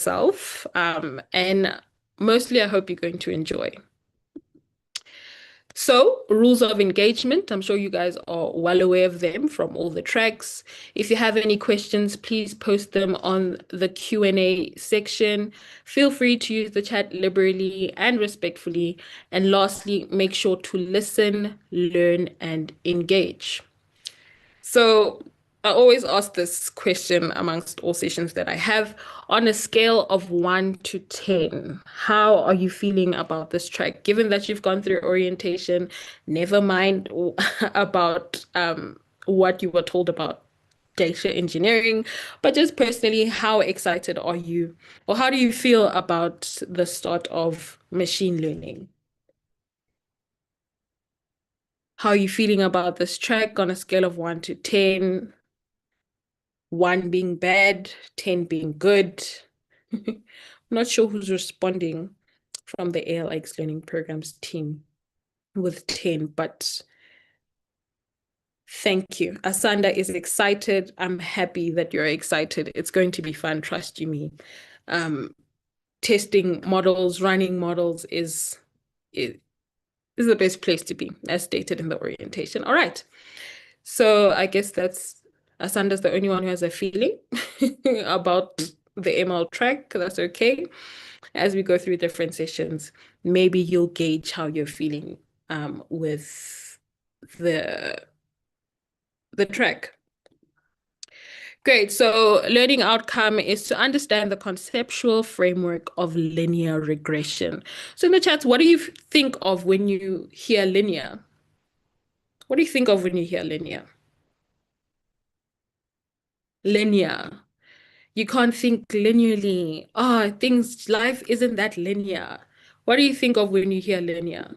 yourself. And mostly, I hope you're going to enjoy. So, rules of engagement, I'm sure you guys are well aware of them from all the tracks. If you have any questions, please post them on the Q&A section. Feel free to use the chat liberally and respectfully. And lastly, make sure to listen, learn, and engage. So I always ask this question amongst all sessions that I have. On a scale of 1 to 10, how are you feeling about this track? Given that you've gone through orientation, never mind about what you were told about data engineering, but just personally, how excited are you, or how do you feel about the start of machine learning? How are you feeling about this track on a scale of 1 to 10? 1 being bad, 10 being good. I'm not sure who's responding from the ALX learning programs team with 10, but thank you. Asanda is excited. I'm happy that you're excited. It's going to be fun, trust you me. Testing models, running models is the best place to be, as stated in the orientation. All right. So I guess Asanda's the only one who has a feeling about the ML track. That's okay. As we go through different sessions, maybe you'll gauge how you're feeling with the track. Great. So learning outcome is to understand the conceptual framework of linear regression. So in the chats, what do you think of when you hear linear? What do you think of when you hear linear? Linear. You can't think linearly. Life isn't that linear. What do you think of when you hear linear?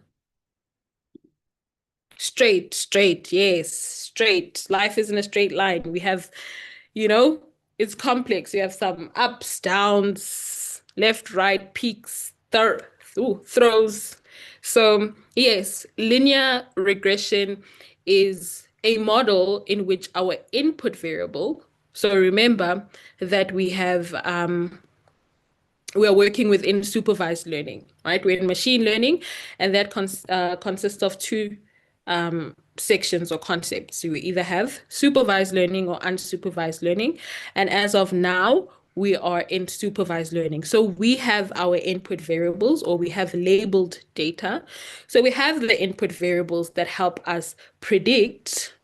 Straight, yes, straight. Life isn't a straight line. We have, it's complex. We have some ups, downs, left, right, peaks, throws. So, yes, linear regression is a model in which our input variable, so remember that we are working within supervised learning, right? We're in machine learning, and that consists of two sections or concepts. You either have supervised learning or unsupervised learning. And as of now, we are in supervised learning. So we have our input variables, or we have labeled data. So we have the input variables that help us predict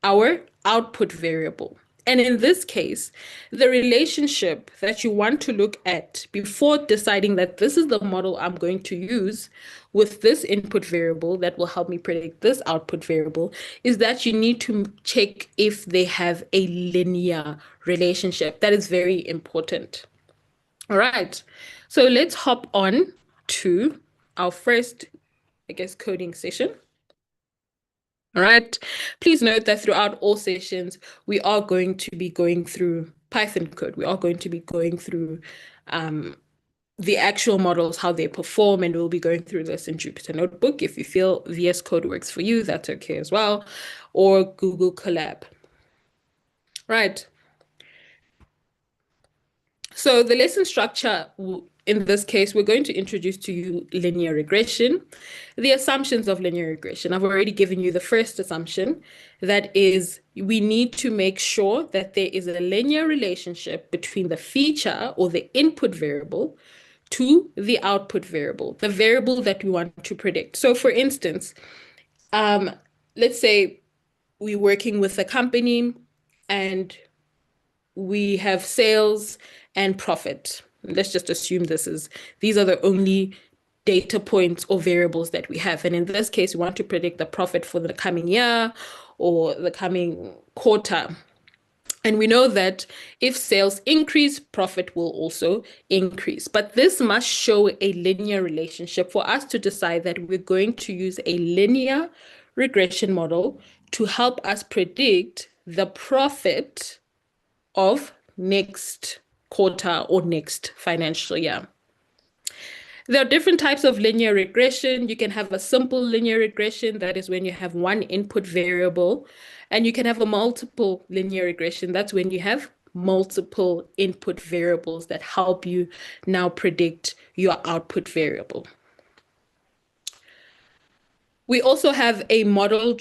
our output variable. And in this case, the relationship that you want to look at before deciding that this is the model I'm going to use with this input variable that will help me predict this output variable is that you need to check if they have a linear relationship. That is very important. All right, so let's hop on to our first, coding session. All right. Please note that throughout all sessions, we are going to be going through Python code. We are going to be going through the actual models, how they perform, and we'll be going through this in Jupyter Notebook. If you feel VS Code works for you, that's okay as well, or Google Colab. Right. So the lesson structure, in this case, we're going to introduce to you linear regression, the assumptions of linear regression. I've already given you the first assumption, that is, we need to make sure that there is a linear relationship between the feature or the input variable to the output variable, the variable that we want to predict. So for instance, let's say we're working with a company and we have sales and profit. Let's just assume these are the only data points or variables that we have. And in this case, we want to predict the profit for the coming year or the coming quarter. And we know that if sales increase, profit will also increase. But this must show a linear relationship for us to decide that we're going to use a linear regression model to help us predict the profit of next quarter or next financial year. There are different types of linear regression. You can have a simple linear regression, that is when you have one input variable, and you can have a multiple linear regression. That's when you have multiple input variables that help you now predict your output variable. We also have a model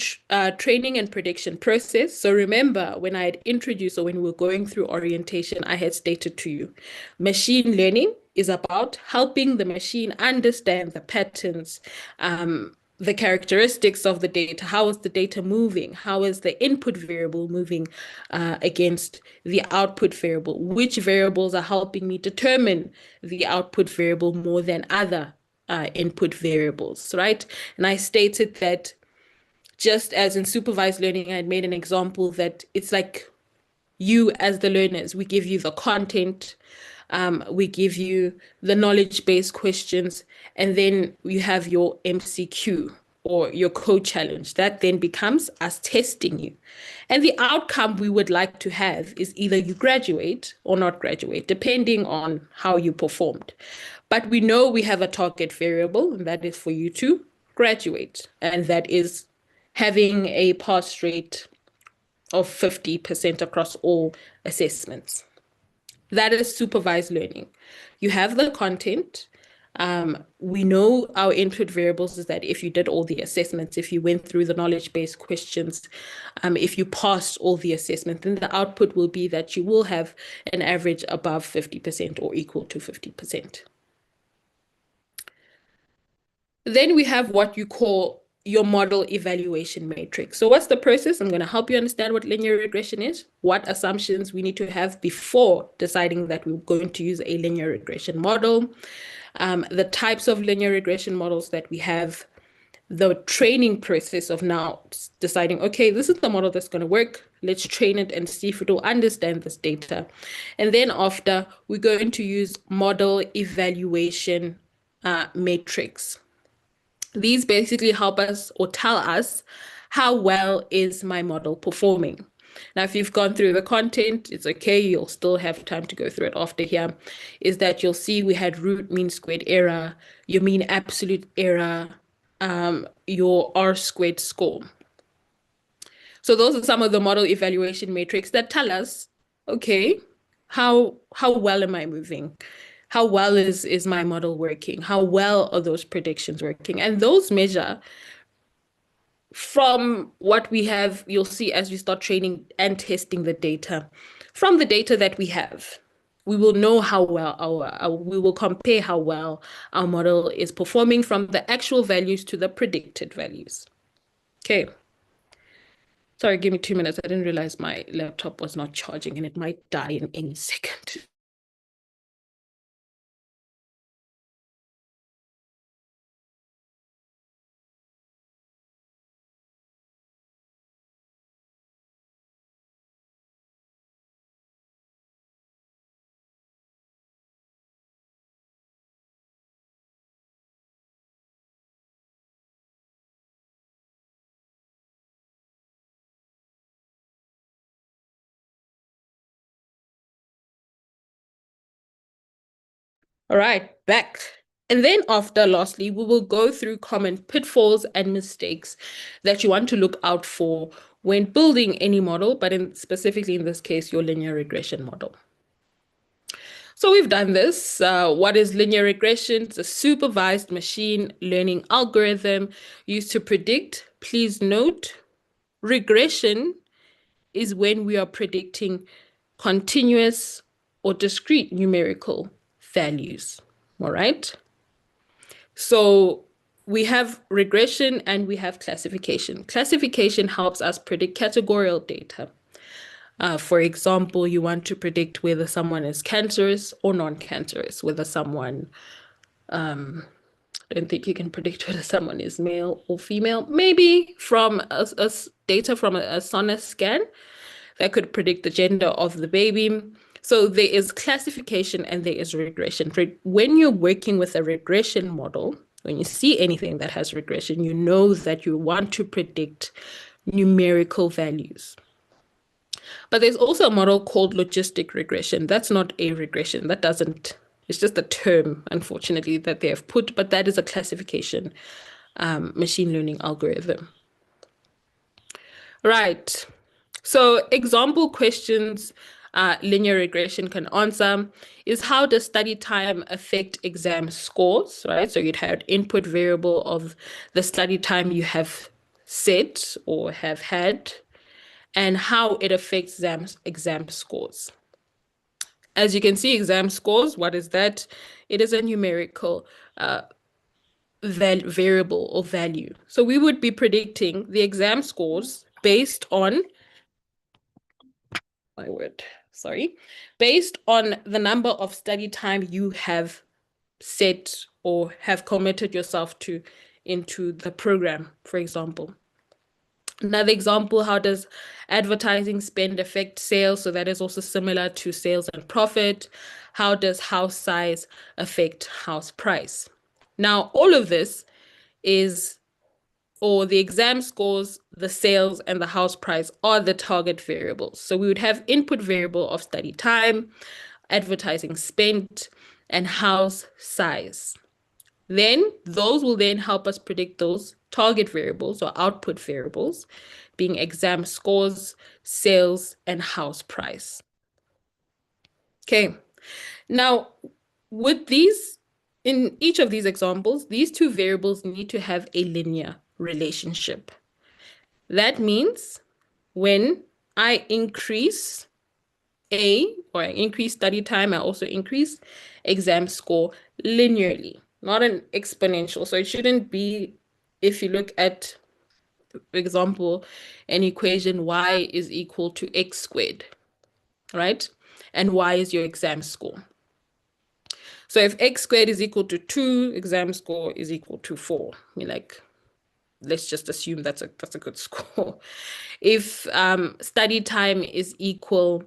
training and prediction process. So remember, when I had introduced, or when we were going through orientation, I had stated to you, machine learning is about helping the machine understand the patterns, the characteristics of the data. How is the data moving? How is the input variable moving against the output variable? Which variables are helping me determine the output variable more than other input variables, right? And I stated that just as in supervised learning, I had made an example that it's like you as the learners, we give you the content, we give you the knowledge-based questions, and then you have your MCQ or your code challenge. That then becomes us testing you. And the outcome we would like to have is either you graduate or not graduate, depending on how you performed. But we know we have a target variable, and that is for you to graduate. And that is having a pass rate of 50% across all assessments. That is supervised learning. You have the content. We know our input variables is that if you did all the assessments, if you went through the knowledge-based questions, if you passed all the assessments, then the output will be that you will have an average above 50% or equal to 50%. Then we have what you call your model evaluation matrix. So what's the process? I'm going to help you understand what linear regression is, what assumptions we need to have before deciding that we're going to use a linear regression model, the types of linear regression models that we have, the training process of now deciding, okay, this is the model that's going to work. Let's train it and see if it will understand this data. And then after, we're going to use model evaluation matrix. These basically help us or tell us how well is my model performing. Now, if you've gone through the content, it's okay. You'll still have time to go through it after here. Is that you'll see we had root mean squared error, your mean absolute error, your R-squared score. So those are some of the model evaluation metrics that tell us, okay, how well am I moving? How well is my model working? How well are those predictions working? And those measure from what we have, you'll see as we start training and testing the data. From the data that we have, we will know how well we will compare how well our model is performing from the actual values to the predicted values. Okay. Sorry, give me 2 minutes. I didn't realize my laptop was not charging and it might die in any second. All right, back. And then after, lastly, we will go through common pitfalls and mistakes that you want to look out for when building any model, but specifically in this case, your linear regression model. So we've done this. What is linear regression? It's a supervised machine learning algorithm used to predict. Please note, regression is when we are predicting continuous or discrete numerical values. All right. So we have regression and we have classification. Classification helps us predict categorical data. For example, you want to predict whether someone is cancerous or non-cancerous, whether someone, I don't think you can predict whether someone is male or female. Maybe from data from a Sonos scan that could predict the gender of the baby. So there is classification and there is regression. When you're working with a regression model, when you see anything that has regression, you know that you want to predict numerical values. But there's also a model called logistic regression. That's not a regression. That doesn't, it's just a term, unfortunately, that they have put, but that is a classification machine learning algorithm. Right. So example questions linear regression can answer is how does study time affect exam scores, right? So you'd have input variable of the study time you have set or have had and how it affects exam scores. As you can see, exam scores, what is that? It is a numerical variable or value. So we would be predicting the exam scores based on, my word, sorry, based on the number of study time you have set or have committed yourself to into the program, for example. Another example, how does advertising spend affect sales? So that is also similar to sales and profit. How does house size affect house price? Now, all of this is, or the exam scores, the sales, and the house price are the target variables. So we would have input variable of study time, advertising spent, and house size. Then those will then help us predict those target variables or output variables, being exam scores, sales, and house price. Okay, now with these, in each of these examples, these two variables need to have a linear relationship. That means when I increase or I increase study time, I also increase exam score linearly, not an exponential. So it shouldn't be, if you look at, for example, an equation y is equal to x squared, right? And y is your exam score. So if x squared is equal to 2, exam score is equal to 4. I mean, like, let's just assume that's a good score. If study time is equal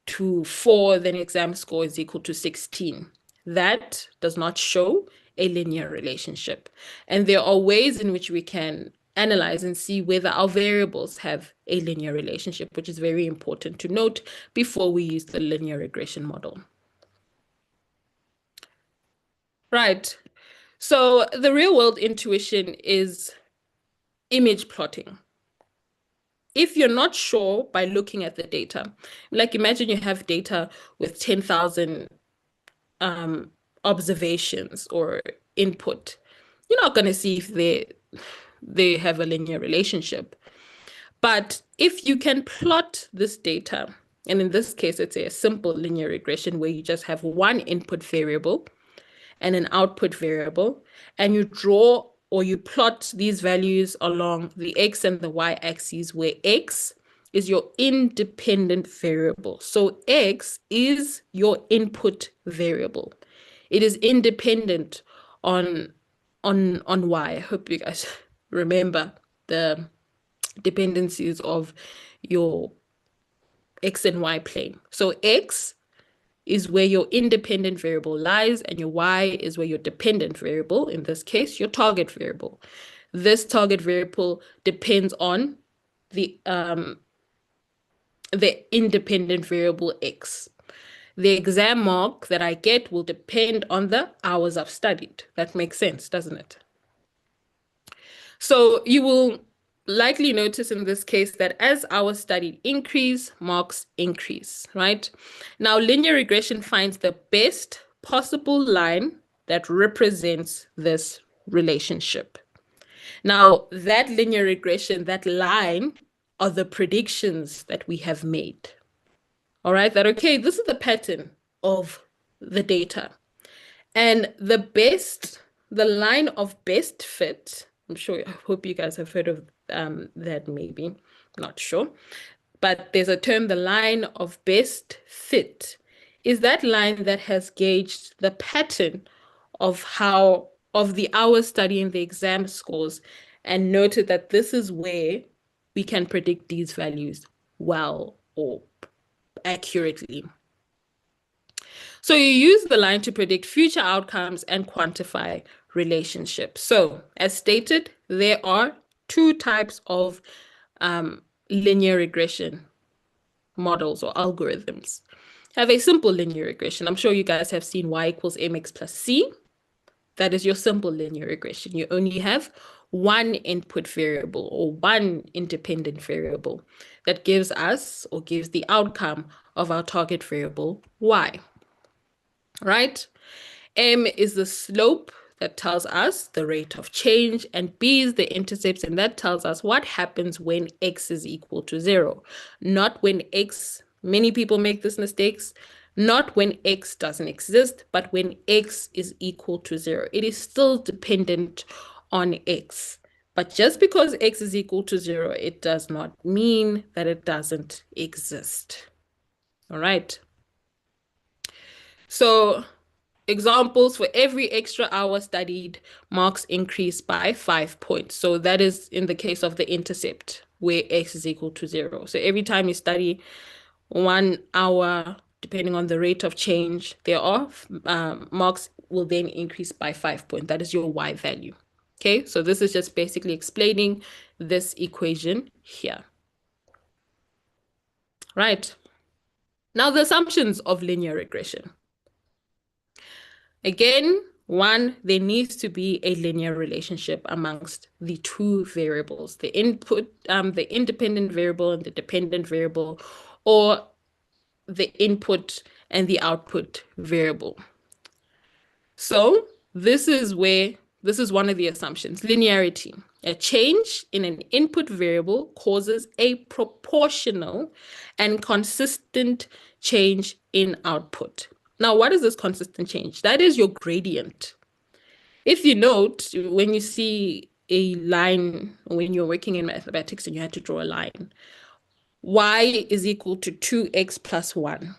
to 4, then exam score is equal to 16. That does not show a linear relationship. And there are ways in which we can analyze and see whether our variables have a linear relationship, which is very important to note before we use the linear regression model. Right. So the real world intuition is image plotting. If you're not sure by looking at the data, like imagine you have data with 10,000 observations or input, you're not going to see if they have a linear relationship. But if you can plot this data, and in this case, it's a simple linear regression where you just have one input variable and an output variable, and you draw or you plot these values along the x and the y axes, where x is your independent variable. So x is your input variable. It is independent on y. I hope you guys remember the dependencies of your x and y plane. So x is where your independent variable lies, and your y is where your dependent variable, in this case, your target variable. This target variable depends on the independent variable x. The exam mark that I get will depend on the hours I've studied. That makes sense, doesn't it? So you will likely notice in this case that as hours studied increase, marks increase, right? Now, linear regression finds the best possible line that represents this relationship. Now, that linear regression, that line, are the predictions that we have made. All right, that okay, this is the pattern of the data. And the line of best fit, I hope you guys have heard of that maybe, not sure. But there's a term, the line of best fit, is that line that has gauged the pattern of the hours studying the exam scores and noted that this is where we can predict these values well or accurately. So you use the line to predict future outcomes and quantify relationships. So as stated, there are two types of linear regression models or algorithms. Have a simple linear regression. I'm sure you guys have seen y equals mx plus c. That is your simple linear regression. You only have one input variable or one independent variable that gives us or gives the outcome of our target variable y, right? M is the slope that tells us the rate of change, and B is the intercepts, and that tells us what happens when x is equal to 0. Not when x, many people make this mistakes, not when x doesn't exist, but when x is equal to 0. It is still dependent on x. But just because x is equal to 0, it does not mean that it doesn't exist. All right. So examples: for every extra hour studied, marks increase by 5 points. So that is in the case of the intercept, where x is equal to 0. So every time you study 1 hour, depending on the rate of change thereof, marks will then increase by 5 points. That is your y value. Okay, so this is just basically explaining this equation here. Right. Now, the assumptions of linear regression. Again, one, there needs to be a linear relationship amongst the two variables, the independent variable and the dependent variable, or the input and the output variable. So this is one of the assumptions: linearity. A change in an input variable causes a proportional and consistent change in output. Now, what is this consistent change? That is your gradient. If you note, when you see a line, when you're working in mathematics and you had to draw a line, y is equal to 2x plus 1.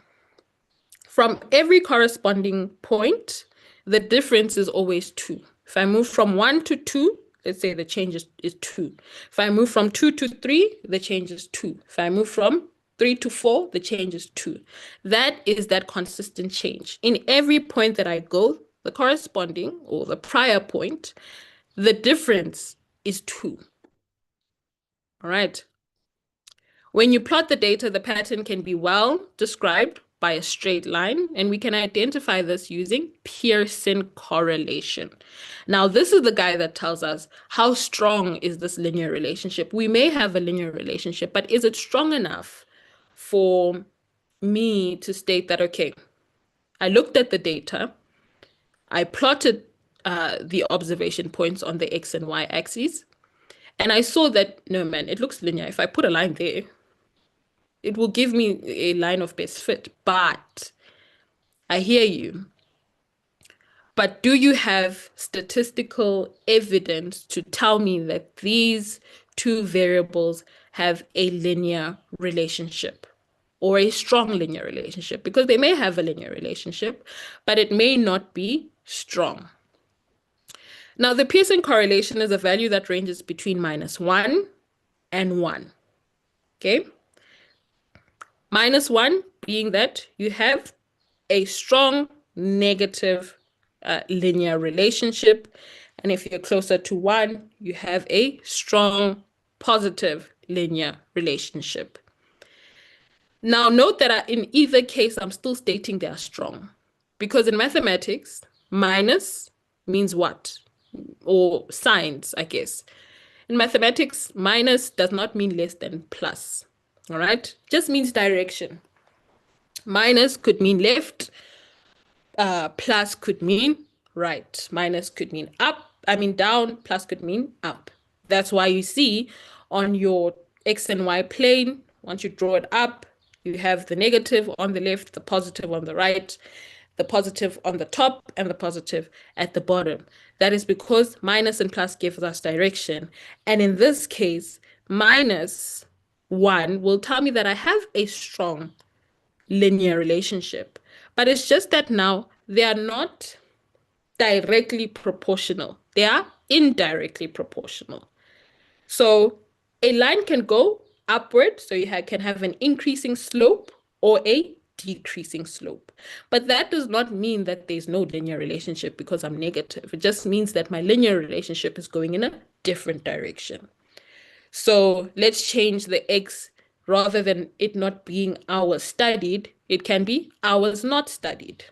From every corresponding point, the difference is always 2. If I move from 1 to 2, let's say the change is 2. If I move from 2 to 3, the change is 2. If I move from 3 to 4, the change is 2. That is that consistent change. In every point that I go, the corresponding or the prior point, the difference is 2. All right. When you plot the data, the pattern can be well described by a straight line, and we can identify this using Pearson correlation. Now, this is the guy that tells us how strong is this linear relationship. We may have a linear relationship, but is it strong enough for me to state that, okay, I looked at the data, I plotted the observation points on the X and Y axes, and I saw that, no, man, it looks linear. If I put a line there, it will give me a line of best fit. But I hear you. But do you have statistical evidence to tell me that these two variables have a linear relationship or a strong linear relationship? Because they may have a linear relationship, but it may not be strong. Now, the Pearson correlation is a value that ranges between -1 and 1. Okay? -1 being that you have a strong negative linear relationship. And if you're closer to 1, you have a strong positive linear relationship. Now, note that in either case, I'm still stating they are strong. Because in mathematics, minus means what? Or signs, I guess. In mathematics, minus does not mean less than plus. All right? Just means direction. Minus could mean left. Plus could mean right. Minus could mean down. Plus could mean up. That's why you see on your X and Y plane, once you draw it up, you have the negative on the left, the positive on the right, the positive on the top, and the positive at the bottom. That is because minus and plus gives us direction. And in this case, -1 will tell me that I have a strong linear relationship. But it's just that now they are not directly proportional. They are indirectly proportional. So a line can go upward, so you can have an increasing slope or a decreasing slope. But that does not mean that there's no linear relationship because I'm negative. It just means that my linear relationship is going in a different direction. So let's change the X. Rather than it not being hours studied, it can be hours not studied.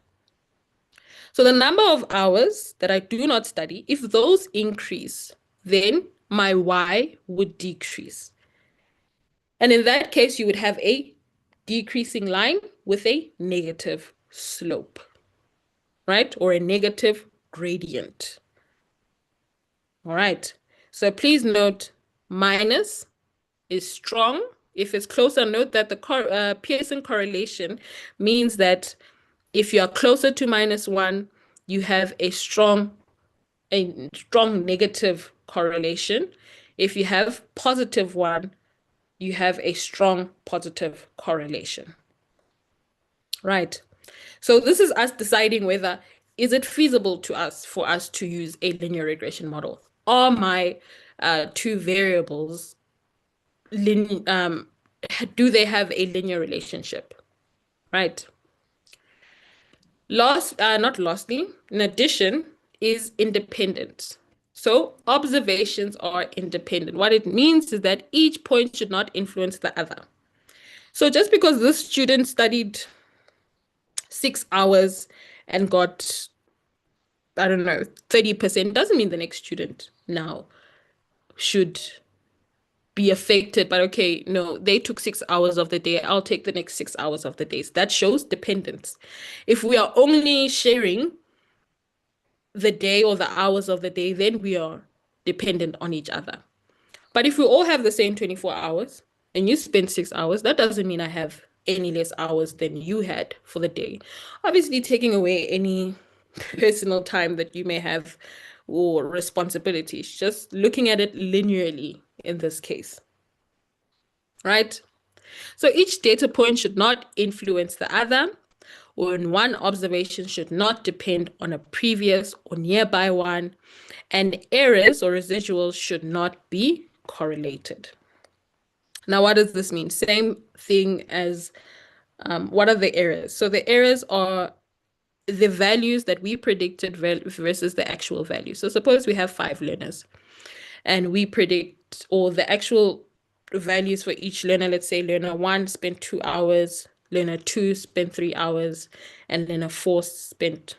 So the number of hours that I do not study, if those increase, then my Y would decrease. And in that case, you would have a decreasing line with a negative slope, right? Or a negative gradient. All right. So please note minus is strong. If it's closer, note that the Pearson correlation means that if you are closer to -1, you have a strong negative correlation. If you have +1, you have a strong positive correlation. Right. So this is us deciding whether is it feasible to us for us to use a linear regression model. Are my two variables do they have a linear relationship? Right. Not lastly, in addition, is independent. So observations are independent. What it means is that each point should not influence the other. So just because this student studied 6 hours and got, I don't know, 30% doesn't mean the next student now should be affected. But okay, no, they took 6 hours of the day. I'll take the next 6 hours of the day. So that shows dependence. If we are only sharing the day or the hours of the day, then we are dependent on each other. But if we all have the same 24 hours and you spend 6 hours, that doesn't mean I have any less hours than you had for the day. Obviously, taking away any personal time that you may have or responsibilities, just looking at it linearly in this case, right? So each data point should not influence the other, or in one observation should not depend on a previous or nearby one, and errors or residuals should not be correlated. Now, what does this mean? Same thing as what are the errors? So the errors are the values that we predicted versus the actual value. So suppose we have 5 learners and we predict, or the actual values for each learner, let's say learner 1 spent 2 hours, learner 2 spent 3 hours, and learner 4 spent,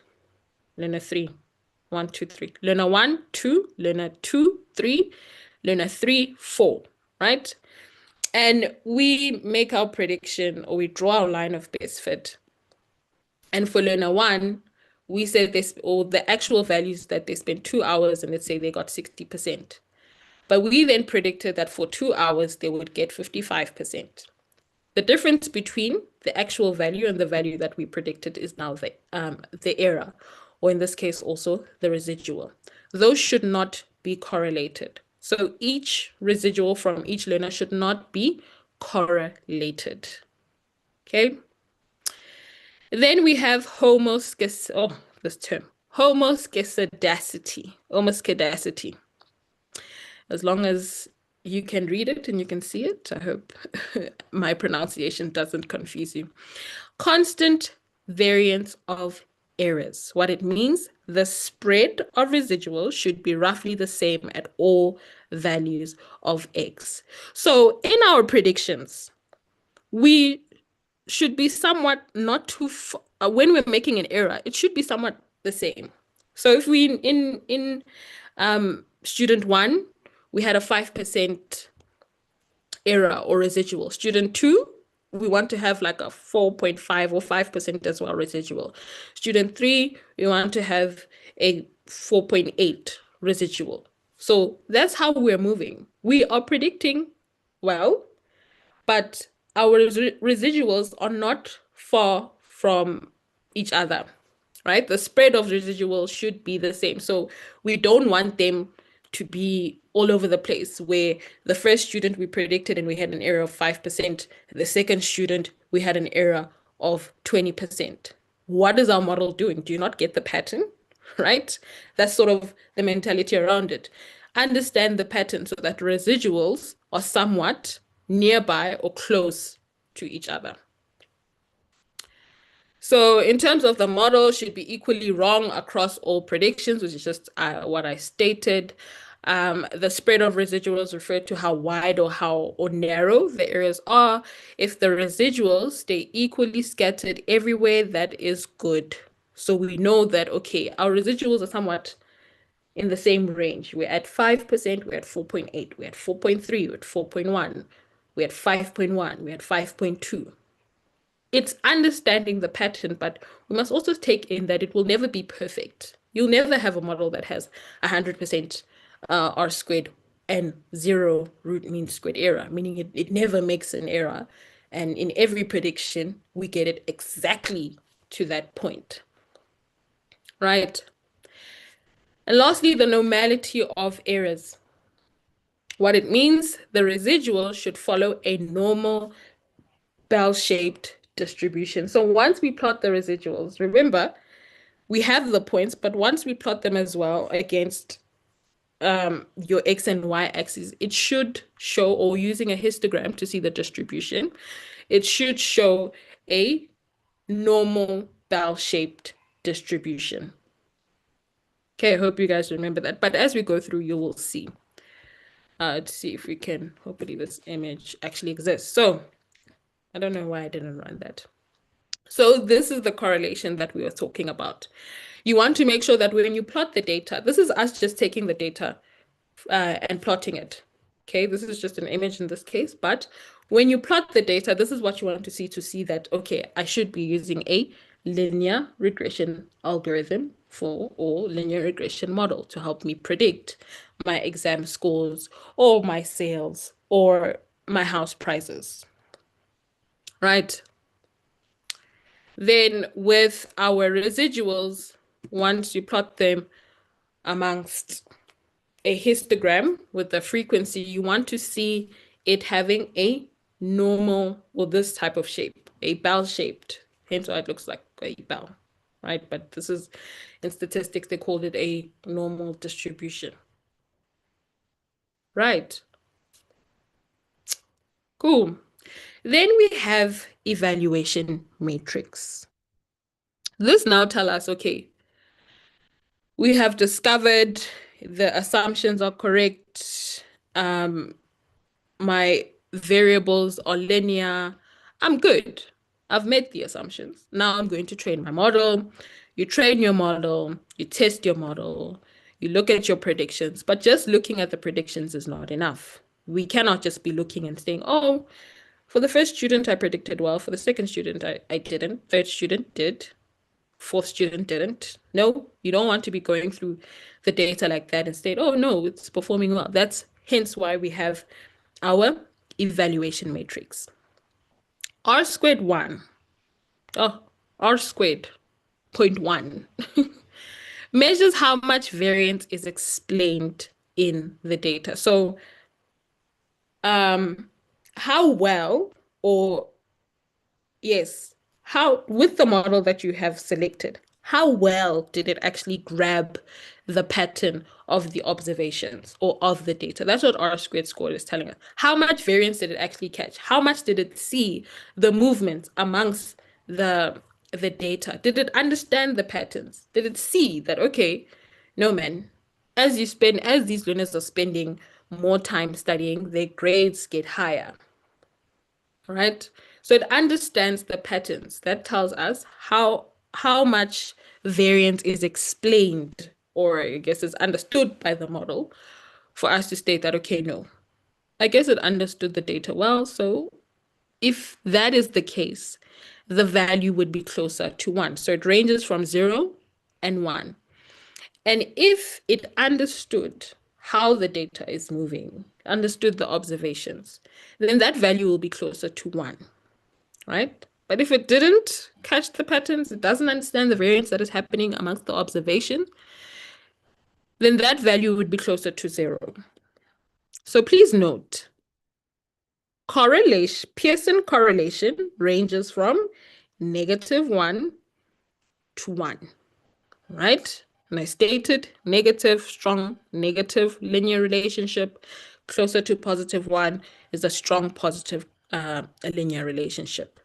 learner 3, 1, 2, 3. Learner 1, 2, learner 2, 3, learner 3, 4, right? And we make our prediction, or we draw our line of best fit. And for learner 1, we said this, or the actual values that they spent 2 hours, and let's say they got 60%. But we then predicted that for 2 hours, they would get 55%. The difference between the actual value and the value that we predicted is now the error, or in this case also the residual. Those should not be correlated. So each residual from each learner should not be correlated. Okay. Then we have homoscedasticity. Homoscedasticity. As long as you can read it and you can see it, I hope my pronunciation doesn't confuse you. Constant variance of errors. What it means, the spread of residuals should be roughly the same at all values of X. So in our predictions, we should be somewhat not too when we're making an error, it should be somewhat the same. So if we in student 1, we had a 5% error or residual. Student 2, we want to have like a 4.5 or 5% as well residual. Student 3, we want to have a 4.8 residual. So that's how we're moving. We are predicting well, but our residuals are not far from each other, right? The spread of residuals should be the same. So we don't want them to be all over the place, where the first student we predicted and we had an error of 5%, the second student we had an error of 20%. What is our model doing? Do you not get the pattern, right? That's sort of the mentality around it. Understand the pattern so that residuals are somewhat nearby or close to each other. So in terms of the model, should be equally wrong across all predictions, which is just what I stated. The spread of residuals refer to how wide or narrow the areas are. If the residuals stay equally scattered everywhere, that is good. So we know that, okay, our residuals are somewhat in the same range. We're at 5%, we're at 4.8, we're at 4.3, we're at 4.1, we're at 5.1, we're at 5.2. it's understanding the pattern, but we must also take in that it will never be perfect. You'll never have a model that has 100% R squared and zero root mean squared error, meaning it never makes an error. And in every prediction, we get it exactly to that point, right? And lastly, the normality of errors. What it means, the residual should follow a normal bell-shaped distribution. So once we plot the residuals, remember, we have the points, but once we plot them as well against your X and Y axes, it should show, or using a histogram to see the distribution, it should show a normal bell-shaped distribution. Okay, I hope you guys remember that. But as we go through, you will see. To see if we can, hopefully this image actually exists. So I don't know why I didn't run that. So this is the correlation that we were talking about. You want to make sure that when you plot the data, this is us just taking the data and plotting it. Okay, this is just an image in this case, but when you plot the data, this is what you want to see that, okay, I should be using a linear regression algorithm or linear regression model to help me predict my exam scores or my sales or my house prices, right? Then with our residuals, once you plot them amongst a histogram with the frequency, you want to see it having a normal, or this type of shape, a bell-shaped, hence why it looks like a bell, right? But this is, in statistics, they called it a normal distribution. Right. Cool. Then we have evaluation matrix. This now tell us, okay, we have discovered the assumptions are correct. My variables are linear. I'm good. I've met the assumptions. Now I'm going to train my model. You train your model, you test your model, you look at your predictions, but just looking at the predictions is not enough. We cannot just be looking and saying, oh, for the first student, I predicted well. For the second student, I didn't. Third student did. Fourth student didn't. No, you don't want to be going through the data like that and say, oh, no, it's performing well. That's hence why we have our evaluation matrix. R squared 1. Oh, R squared 0.1 measures how much variance is explained in the data. So, how well, or yes, how, with the model that you have selected, how well did it actually grab the pattern of the observations or of the data? That's what R squared score is telling us. How much variance did it actually catch? How much did it see the movements amongst the data? Did it understand the patterns? Did it see that, okay, no man, as these learners are spending more time studying, their grades get higher, right? So it understands the patterns. That tells us how much variance is explained, or I guess is understood by the model, for us to state that, okay, no, I guess it understood the data well. So if that is the case, the value would be closer to 1. So it ranges from 0 and 1. And if it understood how the data is moving, understood the observations, then that value will be closer to 1, right? But if it didn't catch the patterns, it doesn't understand the variance that is happening amongst the observation, then that value would be closer to 0. So please note, Pearson correlation ranges from -1 to 1, right? And I stated negative, strong, negative linear relationship, closer to +1 is a strong positive linear relationship.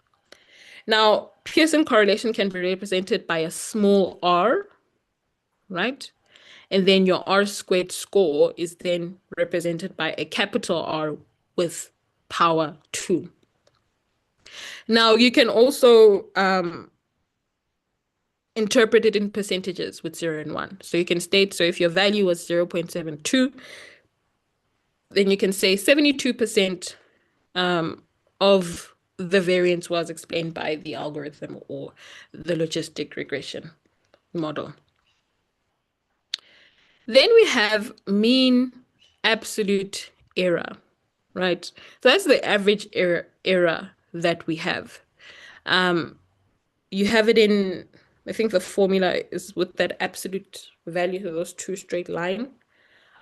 Now, Pearson correlation can be represented by a small r, right? And then your R squared score is then represented by a capital R with power 2. Now, you can also interpret it in percentages with 0 and 1. So you can state, so if your value was 0.72, then you can say 72% of the variance was explained by the algorithm or the logistic regression model. Then we have mean absolute error, right? So that's the average error that we have. You have it in, I think the formula is with that absolute value of those two straight line.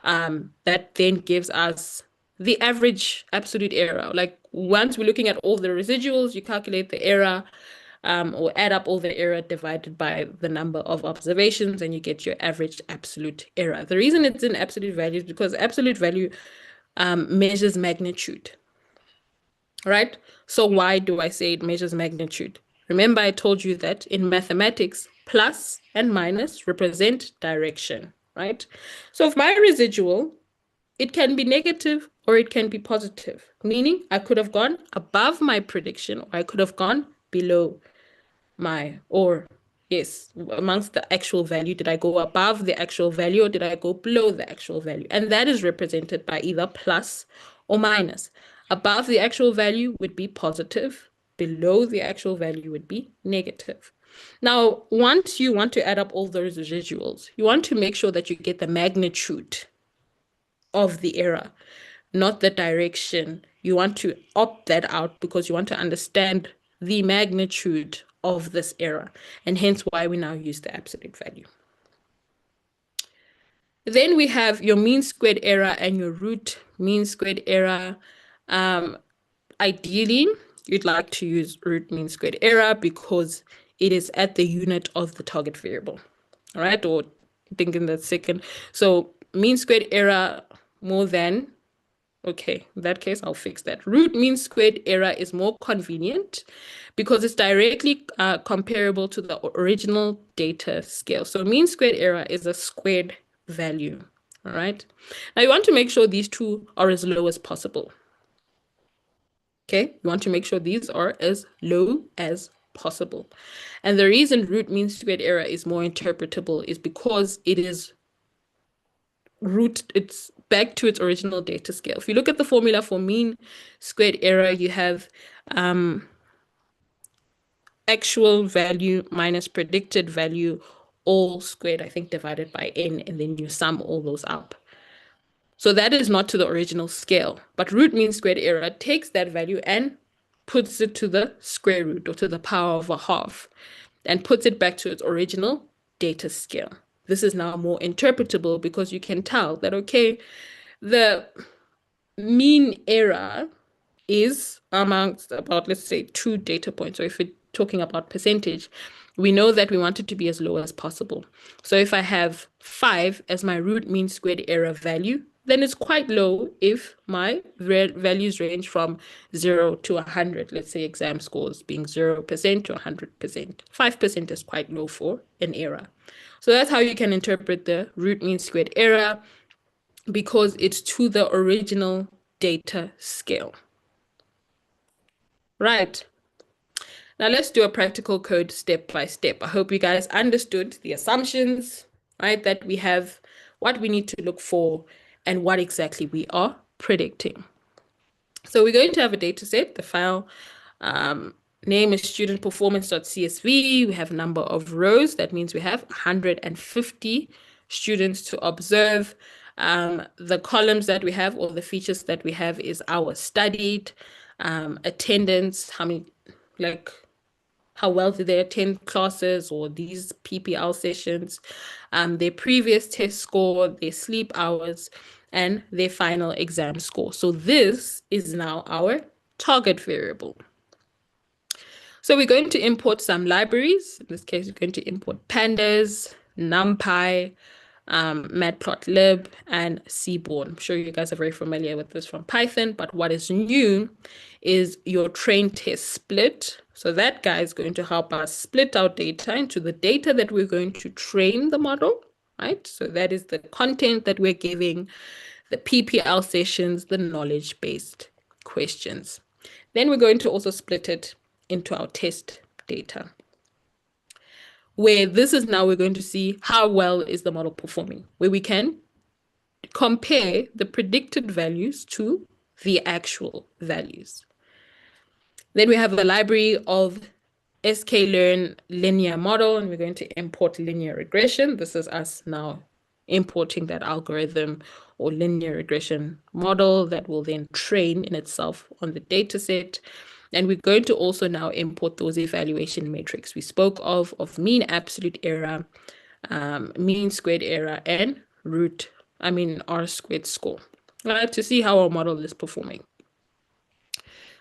That then gives us the average absolute error. Like once we're looking at all the residuals, you calculate the error, or add up all the error divided by the number of observations, and you get your average absolute error. The reason it's in absolute value is because absolute value measures magnitude, right? So why do I say it measures magnitude? Remember, I told you that in mathematics, plus and minus represent direction, right? So if my residual, it can be negative or it can be positive, meaning I could have gone above my prediction or I could have gone below my, or yes, amongst the actual value. Did I go above the actual value or did I go below the actual value? And that is represented by either plus or minus. Above the actual value would be positive, below the actual value would be negative. Now, once you want to add up all those residuals, you want to make sure that you get the magnitude of the error, not the direction. You want to opt that out because you want to understand the magnitude of this error, and hence why we now use the absolute value. Then we have your mean squared error and your root mean squared error. Ideally, you'd like to use root mean squared error because it is at the unit of the target variable, all right? Or thinking that second. So mean squared error more than, okay, in that case, I'll fix that. Root mean squared error is more convenient because it's directly comparable to the original data scale. So mean squared error is a squared value, all right? Now you want to make sure these two are as low as possible. Okay, you want to make sure these are as low as possible. And the reason root mean squared error is more interpretable is because it is it's back to its original data scale. If you look at the formula for mean squared error, you have actual value minus predicted value all squared, I think, divided by n, and then you sum all those up. So that is not to the original scale, but root mean squared error takes that value and puts it to the square root or to the power of a half and puts it back to its original data scale. This is now more interpretable because you can tell that, okay, the mean error is amongst about, let's say, 2 data points. So if we're talking about percentage, we know that we want it to be as low as possible. So if I have 5 as my root mean squared error value, then it's quite low if my values range from 0 to 100. Let's say exam scores being 0% to 100%. 5% is quite low for an error. So that's how you can interpret the root mean squared error, because it's to the original data scale. Right. Now let's do a practical code step by step. I hope you guys understood the assumptions, right, that we have, what we need to look for, and what exactly we are predicting. So we're going to have a data set. The file name is studentperformance.csv. We have number of rows. That means we have 150 students to observe. The columns that we have, or the features that we have, is hours studied, attendance, how many, like, how well did they attend classes or these PPL sessions, their previous test score, their sleep hours, and their final exam score. So this is now our target variable. So we're going to import some libraries. In this case, we're going to import pandas, NumPy, matplotlib, and seaborn. I'm sure you guys are very familiar with this from Python, but what is new is your train test split. So that guy is going to help us split our data into the data that we're going to train the model, right? So that is the content that we're giving, the PPL sessions, the knowledge-based questions. Then we're going to also split it into our test data, where this is now we're going to see how well is the model performing, where we can compare the predicted values to the actual values. Then we have a library of sklearn linear model, and we're going to import linear regression. This is us now importing that algorithm or linear regression model that will then train in itself on the data set. And we're going to also now import those evaluation metrics we spoke of mean absolute error, mean squared error, and R squared score, right, to see how our model is performing.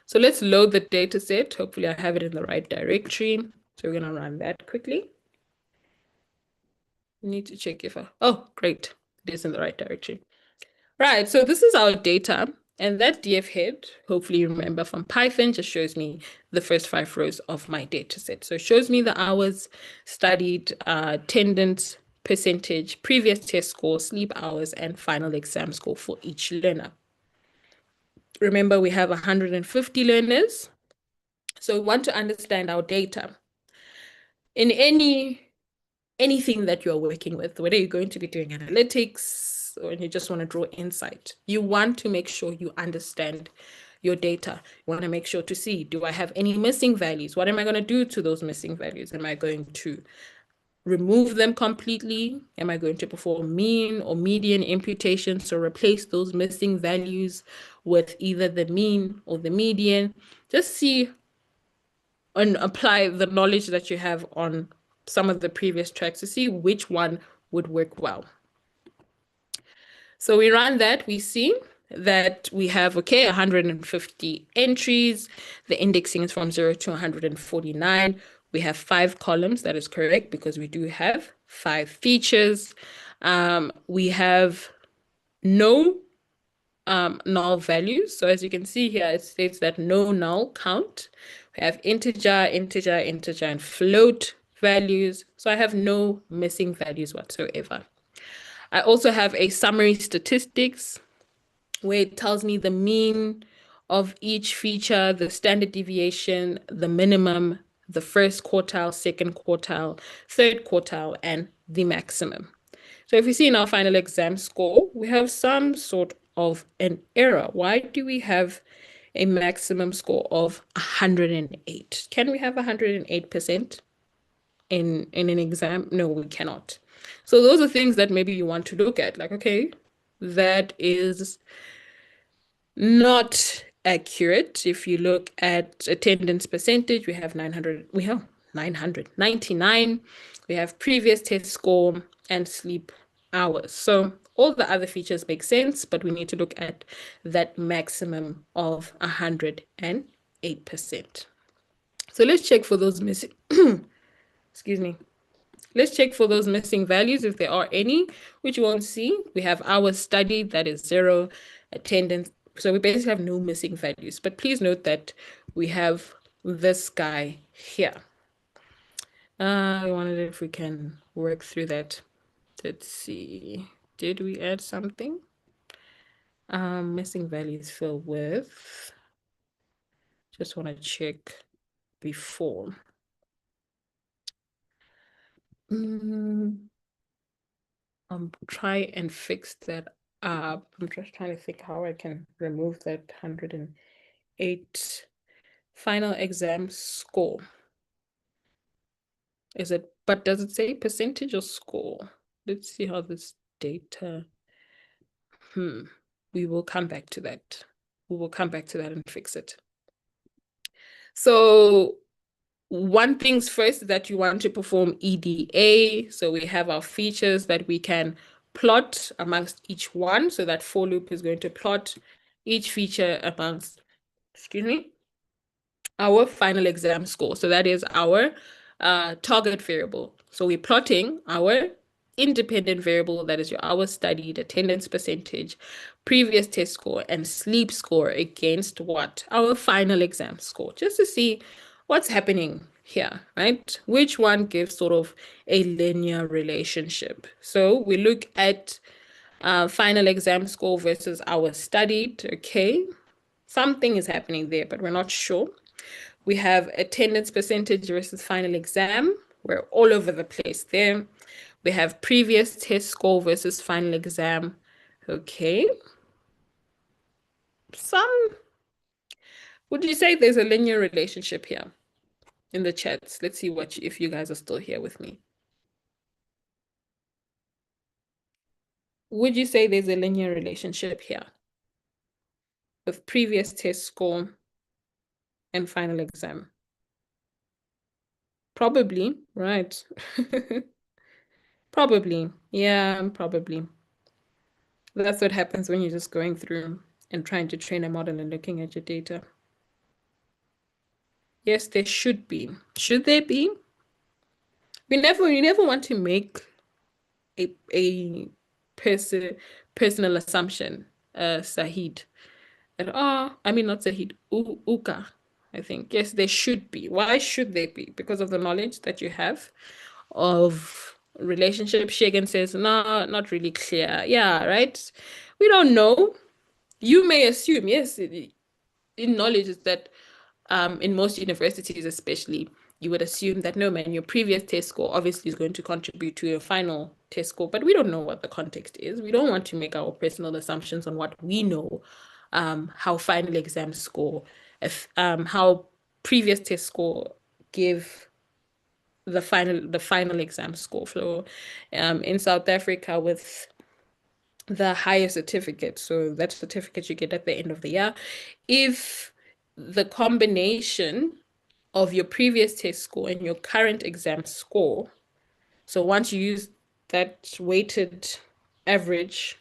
So let's load the data set. Hopefully I have it in the right directory. So we're going to run that quickly. Need to check if oh, great. It is in the right directory. Right, so this is our data. And that df head, hopefully you remember from Python, just shows me the first 5 rows of my data set. So it shows me the hours studied, attendance percentage, previous test score, sleep hours, and final exam score for each learner. Remember, we have 150 learners. So we want to understand our data. In anything that you're working with, whether you're going to be doing analytics or you just want to draw insight, you want to make sure you understand your data. You want to make sure to see, do I have any missing values? What am I going to do to those missing values? Am I going to remove them completely? Am I going to perform mean or median imputation? So replace those missing values with either the mean or the median. Just see and apply the knowledge that you have on some of the previous tracks to see which one would work well. So we run that, we see that we have, 150 entries. The indexing is from 0 to 149. We have 5 columns. That is correct because we do have 5 features. We have no null values. So as you can see here, it states that no null count. We have integer, integer, integer, and float values. So I have no missing values whatsoever. I also have a summary statistics where it tells me the mean of each feature, the standard deviation, the minimum, the first quartile, second quartile, third quartile, and the maximum. So if you see in our final exam score, we have some sort of an error. Why do we have a maximum score of 108? Can we have 108% in an exam? No, we cannot. So those are things that maybe you want to look at. Like, okay, that is not accurate. If you look at attendance percentage, we have 999. We have previous test score and sleep hours. So all the other features make sense, but we need to look at that maximum of 108%. So let's check for those missing, excuse me. Let's check for those missing values if there are any, which you won't see. We have hours studied, that is 0, attendance. So we basically have no missing values. But please note that we have this guy here. I wondered if we can work through that. Let's see. Did we add something? Missing values fill with. Just want to check before. Try and fix that up. I'm just trying to think how I can remove that 108 final exam score. But does it say percentage or score? Let's see how this data. We will come back to that. We will come back to that and fix it. So one thing's first that you want to perform EDA. So we have our features that we can plot amongst each one. So that for loop is going to plot each feature amongst, our final exam score. So that is our target variable. So we're plotting our independent variable, that is your hours studied, attendance percentage, previous test score, and sleep score against what? Our final exam score, just to see what's happening here, right? Which one gives sort of a linear relationship. So we look at final exam score versus hours studied, okay? Something is happening there, but we're not sure. We have attendance percentage versus final exam. We're all over the place there. We have previous test score versus final exam. Okay. Would you say there's a linear relationship here in the chats? Let's see if you guys are still here with me. Would you say there's a linear relationship here with previous test score and final exam? Probably, right? Probably. Yeah, probably. That's what happens when you're just going through and trying to train a model and looking at your data. Yes, there should be. Should there be? We never want to make a personal assumption, Sahid. And I mean not Sahid, Uka, I think. Yes, there should be. Why should there be? Because of the knowledge that you have of relationship. Shagan says, no, not really clear. Yeah, right. We don't know. You may assume, yes, in knowledge is that in most universities, especially, you would assume that no, man, your previous test score obviously is going to contribute to your final test score, but we don't know what the context is. We don't want to make our personal assumptions on what we know, how final exam score, if how previous test score give the final exam score. So, in South Africa with the higher certificate, so that certificate you get at the end of the year, if the combination of your previous test score and your current exam score, so once you use that weighted average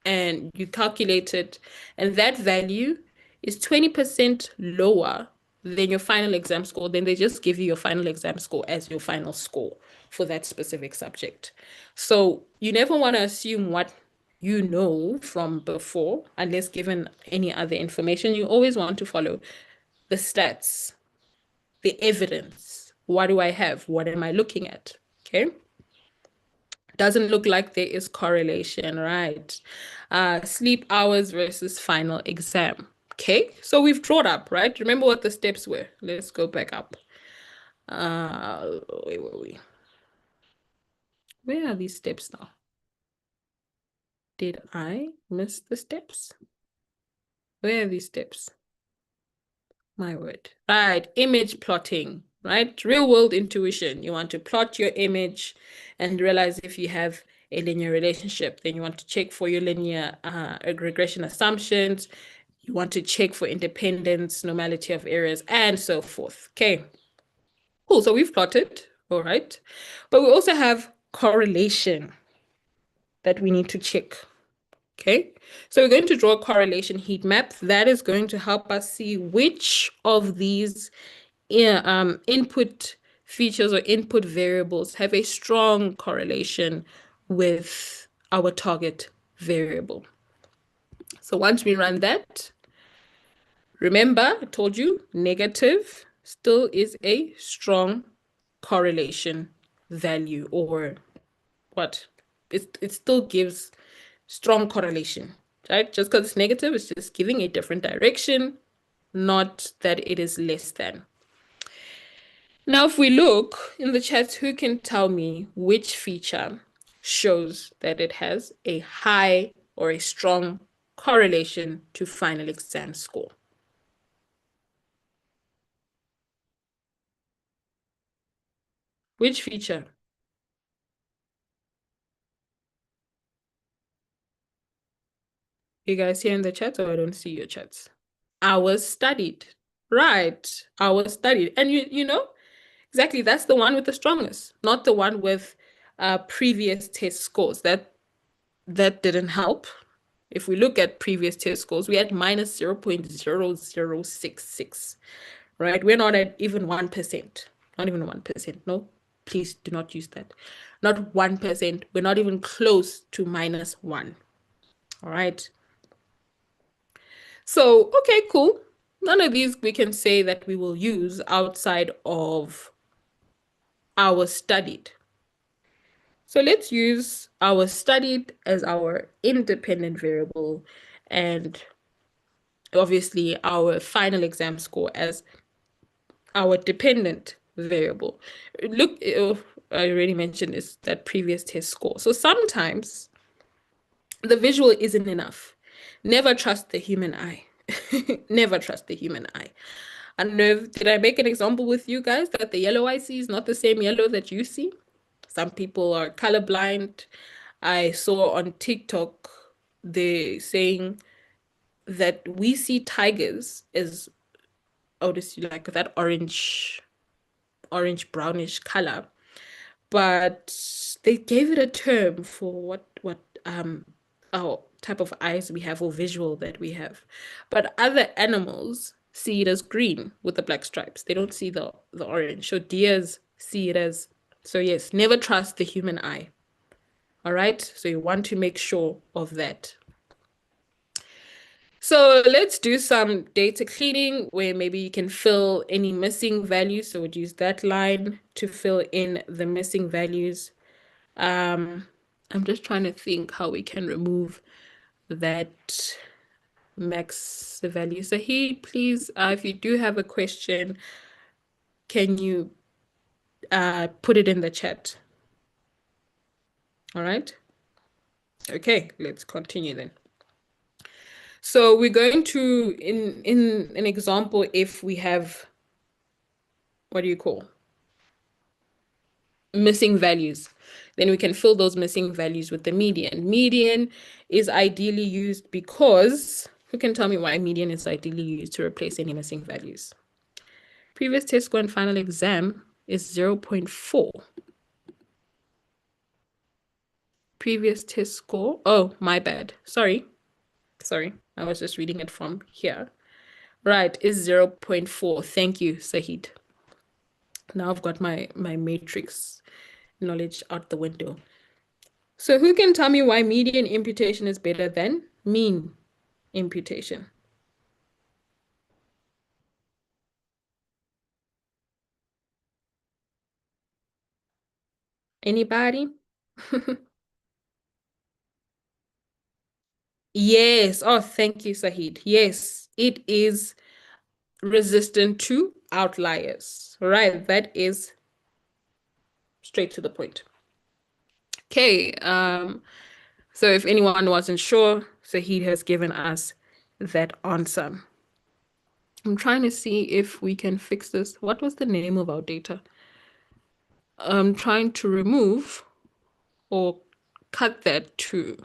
and you calculate it, and that value is 20% lower than your final exam score, then they just give you your final exam score as your final score for that specific subject. So you never want to assume what you know from before, unless given any other information. You always want to follow the stats, the evidence. What do I have? What am I looking at? Okay. Doesn't look like there is correlation, right? Sleep hours versus final exam. Okay, so we've drawn up, right? Remember what the steps were. Let's go back up. Where were we? Where are these steps now? Did I miss the steps? Where are these steps? My word. Right, image plotting, right? Real world intuition. You want to plot your image and realize if you have a linear relationship. Then you want to check for your linear regression assumptions. You want to check for independence, normality of errors, and so forth. Okay, cool. So we've plotted, all right. But we also have correlation that we need to check. Okay, so we're going to draw a correlation heat map that is going to help us see which of these input features or input variables have a strong correlation with our target variable. So once we run that, remember, I told you negative still is a strong correlation value, or what? It still gives strong correlation, right? Just because it's negative, it's just giving a different direction, not that it is less than. Now, if we look in the chat, who can tell me which feature shows that it has a high or a strong correlation to final exam score? Which feature? You guys here in the chat, or I don't see your chats? Hours studied. Right. Hours studied. And you know, exactly, that's the one with the strongest, not the one with previous test scores. That didn't help. If we look at previous test scores, we had minus 0.0066, right? We're not at even 1%, not even 1%. No, please do not use that. Not 1%. We're not even close to -1. All right. So, okay, cool. None of these we can say that we will use outside of our studied. So let's use our studied as our independent variable and obviously our final exam score as our dependent variable. Look, I already mentioned this, that previous test score. So sometimes the visual isn't enough. Never trust the human eye. Never trust the human eye. I don't know did I make an example with you guys that the yellow I see is not the same yellow that you see? Some people are colorblind. I saw on TikTok they saying that we see tigers as obviously like that orange brownish color, but they gave it a term for what our type of eyes we have or visual that we have. But other animals see it as green with the black stripes. They don't see the orange. So deers see it as so yes, never trust the human eye. All right? So you want to make sure of that. So let's do some data cleaning where maybe you can fill any missing values. So we'd use that line to fill in the missing values. Um, I'm just trying to think how we can remove that max value. So here, please, if you do have a question, can you put it in the chat? All right. Okay, let's continue then. So we're going to, in an example, if we have, what do you call? Missing values, then we can fill those missing values with the median. Median is ideally used because, who can tell me why median is ideally used to replace any missing values? Previous test score and final exam is 0.4. Previous test score, oh, my bad. Sorry. I was just reading it from here. Right, is 0.4. Thank you, Sahid. Now I've got my matrix knowledge out the window. So who can tell me why median imputation is better than mean imputation? Anybody? Yes. Oh, thank you, Sahid. Yes, it is resistant to outliers. Right, that is straight to the point. Okay, so if anyone wasn't sure, Sahid has given us that answer. I'm trying to see if we can fix this. What was the name of our data? I'm trying to remove or cut that to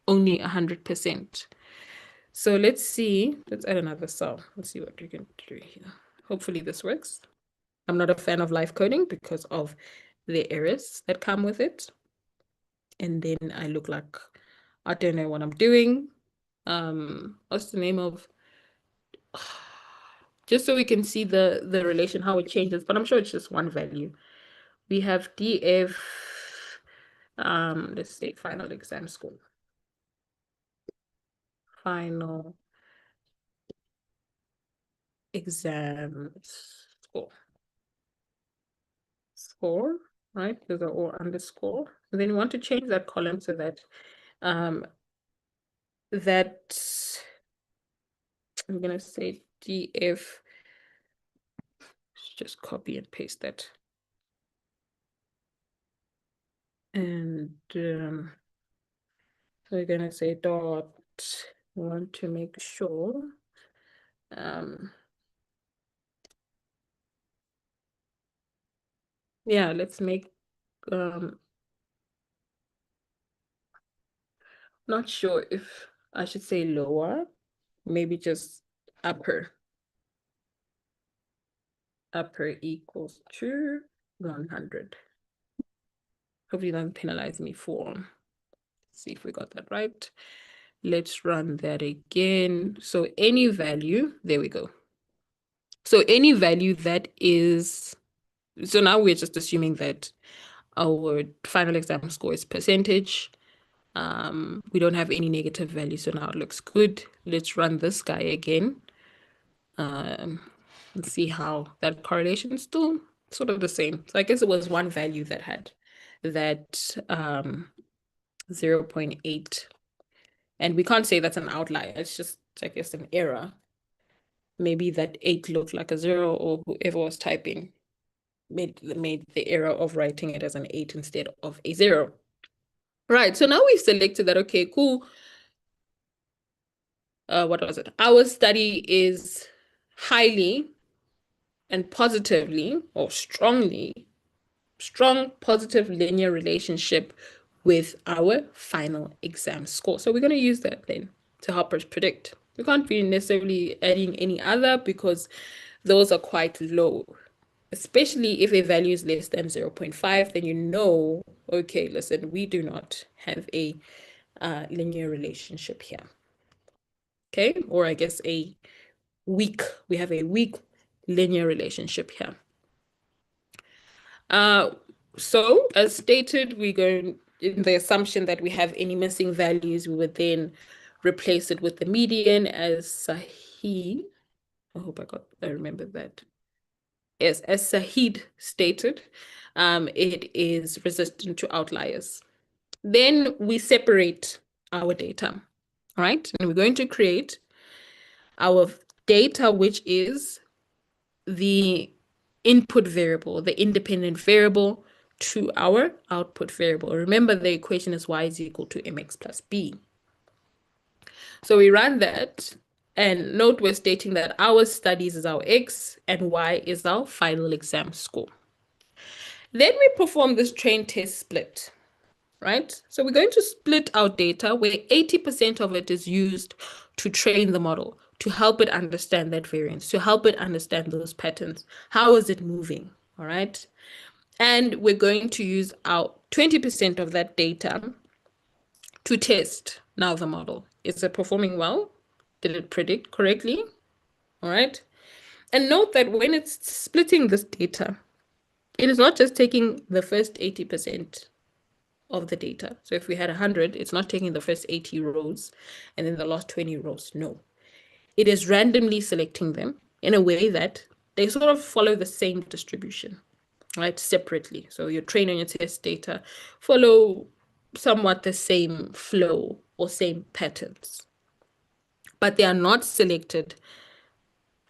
only 100%. So let's see. Let's add another cell. Let's see what we can do here. Hopefully this works. I'm not a fan of live coding because of the errors that come with it. And then I look like I don't know what I'm doing. What's the name of just so we can see the relation, how it changes, but I'm sure it's just one value. We have DF, let's say final exam score. Final exam score, right? Those are all underscore. And then you want to change that column so that that I'm gonna say DF, just copy and paste that. And so we're gonna say dot, we want to make sure yeah, let's make not sure if I should say lower, maybe just upper equals to 100. Hopefully don't penalize me for, let's see if we got that right. Let's run that again. So any value, there we go. So any value that is, so now we're just assuming that our final exam score is percentage. We don't have any negative value, so now it looks good. Let's run this guy again. Let's see how that correlation is still sort of the same. So I guess it was one value that had that 0.8. And we can't say that's an outlier. It's just, I guess, an error. Maybe that 8 looked like a 0, or whoever was typing made the error of writing it as an 8 instead of a 0. Right, so now we've selected that, okay, cool. what was it? Our study is highly and positively or strong positive linear relationship with our final exam score. So we're going to use that then to help us predict. We can't be necessarily adding any other because those are quite low, especially if a value is less than 0.5, then you know, okay, listen, we do not have a linear relationship here. Okay, or I guess we have a weak linear relationship here. So as stated, we're going in the assumption that we have any missing values, we would then replace it with the median as Sahid. I hope I remember that. Yes, as Sahid stated, it is resistant to outliers. Then we separate our data, all right? And we're going to create our data, which is the input variable, the independent variable to our output variable. Remember, the equation is y is equal to mx plus b. So we run that, and note we're stating that our studies is our x and y is our final exam score. Then we perform this train test split, right? So we're going to split our data where 80% of it is used to train the model, to help it understand that variance, to help it understand those patterns. How is it moving? All right. And we're going to use our 20% of that data to test now the model. Is it performing well? Did it predict correctly? All right. And note that when it's splitting this data, it is not just taking the first 80% of the data. So if we had 100, it's not taking the first 80 rows and then the last 20 rows. No, it is randomly selecting them in a way that they sort of follow the same distribution, right? Separately. So your train and your test data follow somewhat the same flow or same patterns, but they are not selected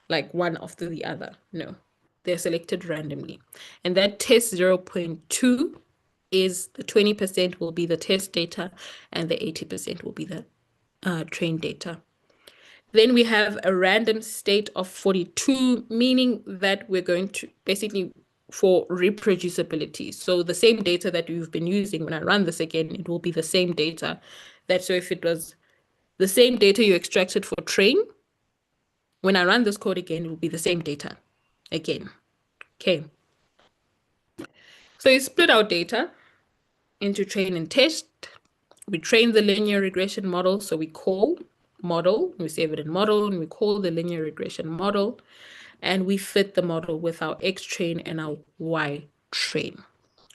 like one after the other. No, they're selected randomly. And that test 0.2 is the 20% will be the test data and the 80% will be the train data. Then we have a random state of 42, meaning that we're going to basically for reproducibility. So the same data that you've been using, when I run this again, it will be the same data. So if it was the same data you extracted for train, when I run this code again, it will be the same data again. Okay. So you split our data into train and test. We train the linear regression model. So we call model, we save it in model, and we call the linear regression model, and we fit the model with our X train and our Y train,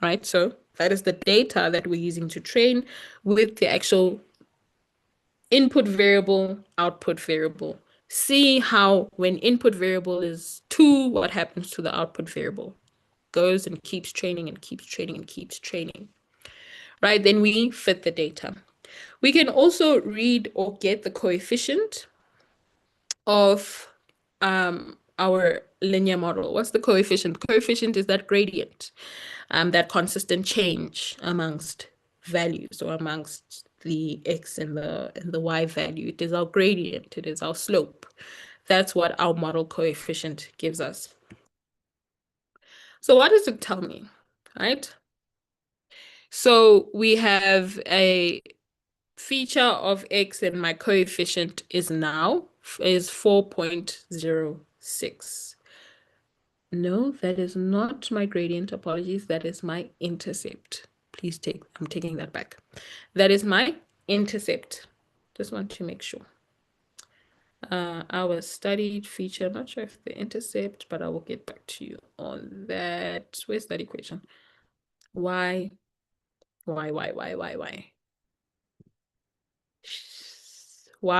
right? So that is the data that we're using to train with the actual input variable, output variable. See how when input variable is 2, what happens to the output variable? Goes and keeps training and keeps training and keeps training, right? Then we fit the data. We can also read or get the coefficient of our linear model. What's the coefficient? Coefficient is that gradient, that consistent change amongst values or amongst the x and the y value. It is our gradient. It is our slope. That's what our model coefficient gives us. So what does it tell me, right? So we have a feature of x and my coefficient is 4.06. No, that is not my gradient. Apologies. That is my intercept. I'm taking that back. That is my intercept. Just want to make sure. Our studied feature, I'm not sure if the intercept, but I will get back to you on that. Where's that equation? Y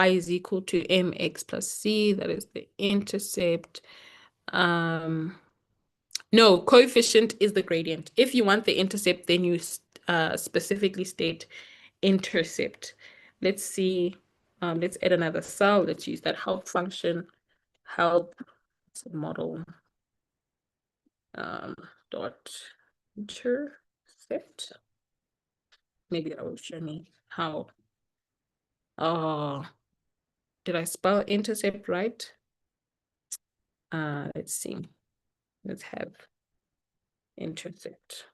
is equal to mx plus c. That is the intercept. No, coefficient is the gradient. If you want the intercept, then you specifically state intercept. Let's see. Let's add another cell. Let's use that help function. Help model dot intercept. Maybe that will show me how. Oh, Did I spell intercept right? Let's see. Let's have intercept.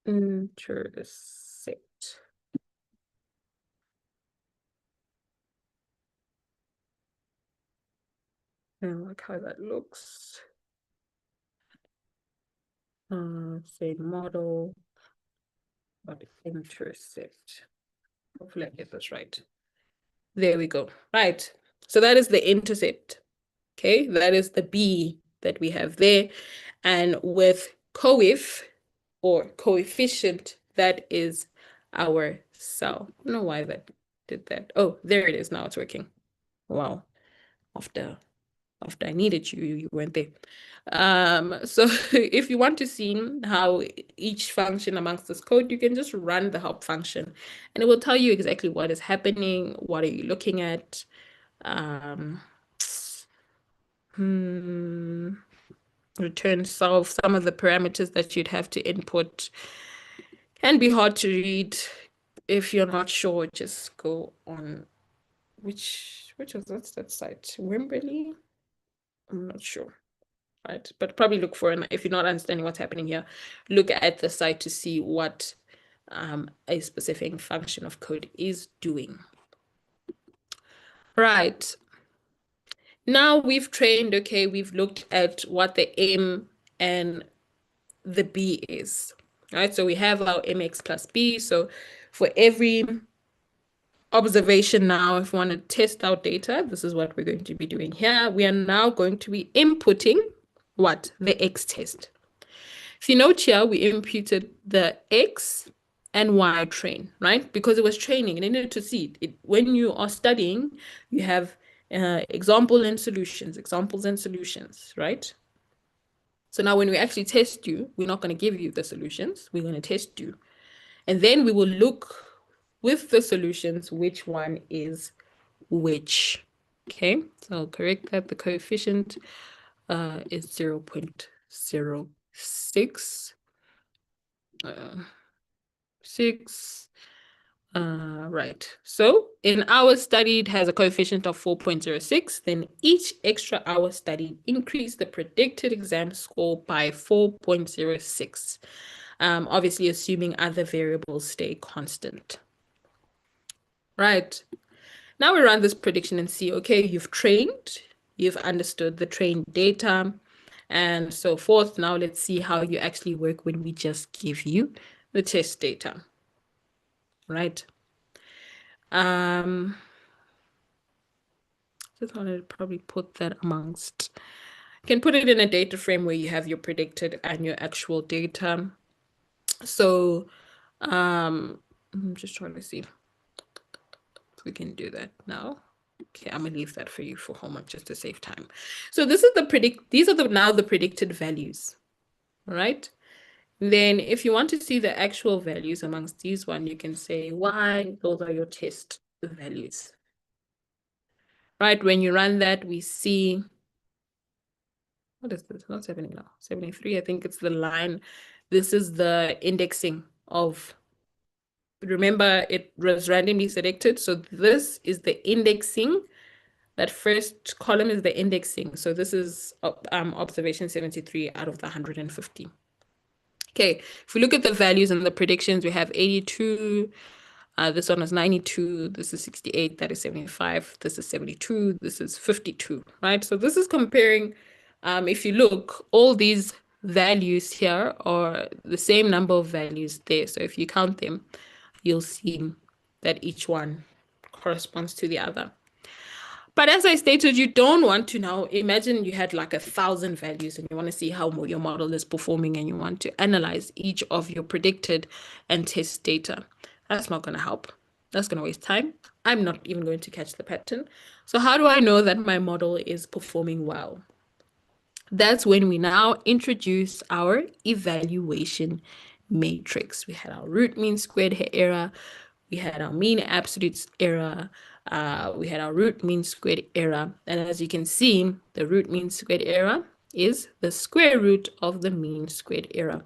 Intercept. I like how that looks. Say model, but intercept. Hopefully I get this right. There we go. Right. So that is the intercept. Okay, that is the B that we have there. And with coef or coefficient, that is our cell. I don't know why that did that. Oh, there it is. Now it's working. Wow. After I needed you, you weren't there. So if you want to see how each function amongst this code, you can just run the help function and it will tell you exactly what is happening, what are you looking at. Return solve. Some of the parameters that you'd have to input can be hard to read. If you're not sure, just go on which was that site? Wimberley? I'm not sure. Right? But probably look for it if you're not understanding what's happening here, look at the site to see what a specific function of code is doing. Right. Now we've trained, okay, we've looked at what the M and the B is, right? So we have our MX plus B. So for every observation now, if we want to test our data, this is what we're going to be doing here. We are now going to be inputting what? The X test. If you note here, we imputed the X and Y train, right? Because it was training and it needed to see it. When you are studying, you have examples and solutions, right? So now when we actually test you, we're not going to give you the solutions. We're going to test you. And then we will look with the solutions, which one is which. Okay, so I'll correct that. The coefficient is 0.06. 6. Right. So in our study, it has a coefficient of 4.06. Then each extra hour studied increased the predicted exam score by 4.06. Obviously assuming other variables stay constant. Right. Now we run this prediction and see, okay, you've trained, you've understood the trained data, and so forth. Now let's see how you actually work when we just give you the test data. Right. Just wanted to probably put that amongst. You can put it in a data frame where you have your predicted and your actual data. So I'm just trying to see if we can do that now. Okay, I'm gonna leave that for you for homework just to save time. So this is these are now the predicted values. All right. Then if you want to see the actual values amongst these one, you can say why those are your test values. Right, when you run that, we see, what is this? Not 70 now, 73. I think it's the line. This is the indexing of, remember it was randomly selected. So this is the indexing. That first column is the indexing. So this is observation 73 out of the 150. Okay, if we look at the values and the predictions, we have 82. This one is 92. This is 68. That is 75. This is 72. This is 52, right? So this is comparing, if you look, all these values here are the same number of values there. So if you count them, you'll see that each one corresponds to the other. But as I stated, you don't want to now imagine you had like 1,000 values and you want to see how your model is performing and you want to analyze each of your predicted and test data. That's not going to help. That's going to waste time. I'm not even going to catch the pattern. So how do I know that my model is performing well? That's when we now introduce our evaluation matrix. We had our root mean squared error. We had our mean absolute error. We had our root mean squared error. And as you can see, the root mean squared error is the square root of the mean squared error.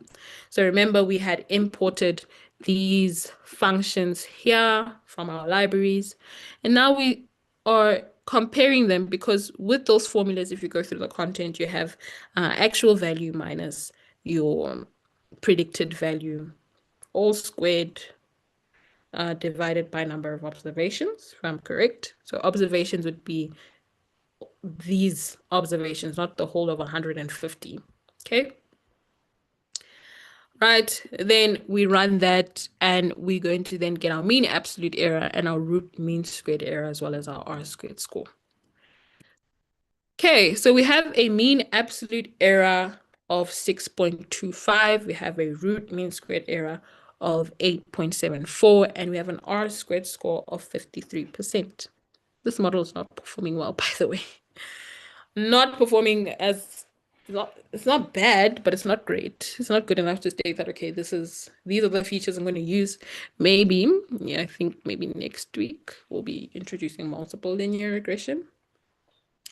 So remember, we had imported these functions here from our libraries. And now we are comparing them, because with those formulas, if you go through the content, you have actual value minus your predicted value, all squared, divided by number of observations, if I'm correct. So observations would be these observations, not the whole of 150. Okay. Right, then we run that, and we're going to then get our mean absolute error and our root mean squared error, as well as our R-squared score. Okay, so we have a mean absolute error of 6.25. We have a root mean squared error of 8.74, and we have an R-squared score of 53%. This model is not performing well, by the way. Not performing as it's not bad, but it's not great. It's not good enough to state that, okay, these are the features I'm going to use. Maybe, yeah, I think maybe next week we'll be introducing multiple linear regression.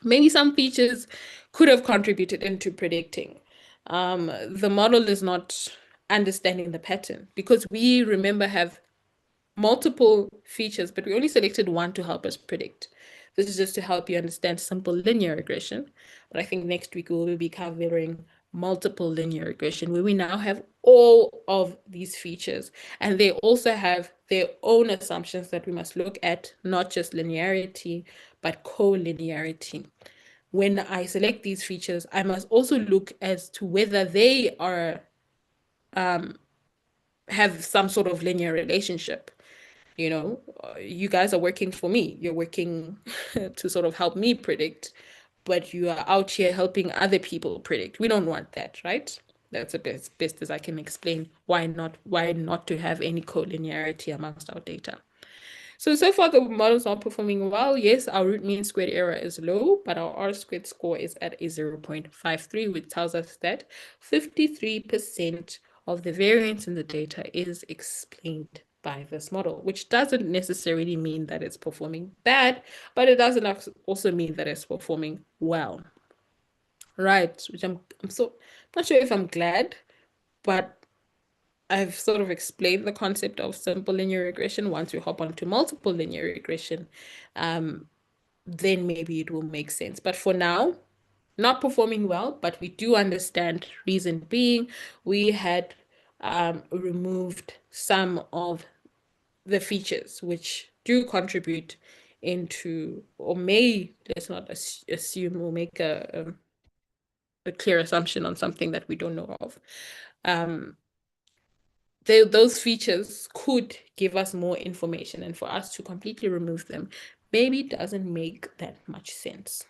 Maybe some features could have contributed into predicting. The model is not understanding the pattern, because we, remember, have multiple features, but we only selected one to help us predict. This is just to help you understand simple linear regression. But I think next week we will be covering multiple linear regression, where we now have all of these features, and they also have their own assumptions that we must look at, not just linearity, but collinearity. When I select these features, I must also look as to whether they are have some sort of linear relationship. You know, you guys are working for me. You're working to sort of help me predict, but you are out here helping other people predict. We don't want that, right? That's the best as I can explain why not to have any collinearity amongst our data. So far the model's not performing well. Yes, our root mean squared error is low, but our R-squared score is at a 0.53, which tells us that 53% of the variance in the data is explained by this model, which doesn't necessarily mean that it's performing bad, but it doesn't also mean that it's performing well. Right, which I'm not sure if I'm glad, but I've sort of explained the concept of simple linear regression. Once we hop onto multiple linear regression, then maybe it will make sense. But for now, not performing well, but we do understand, reason being, we had removed some of the features which do contribute into, or may, let's not assume or make a clear assumption on something that we don't know of. Those features could give us more information, and for us to completely remove them maybe doesn't make that much sense.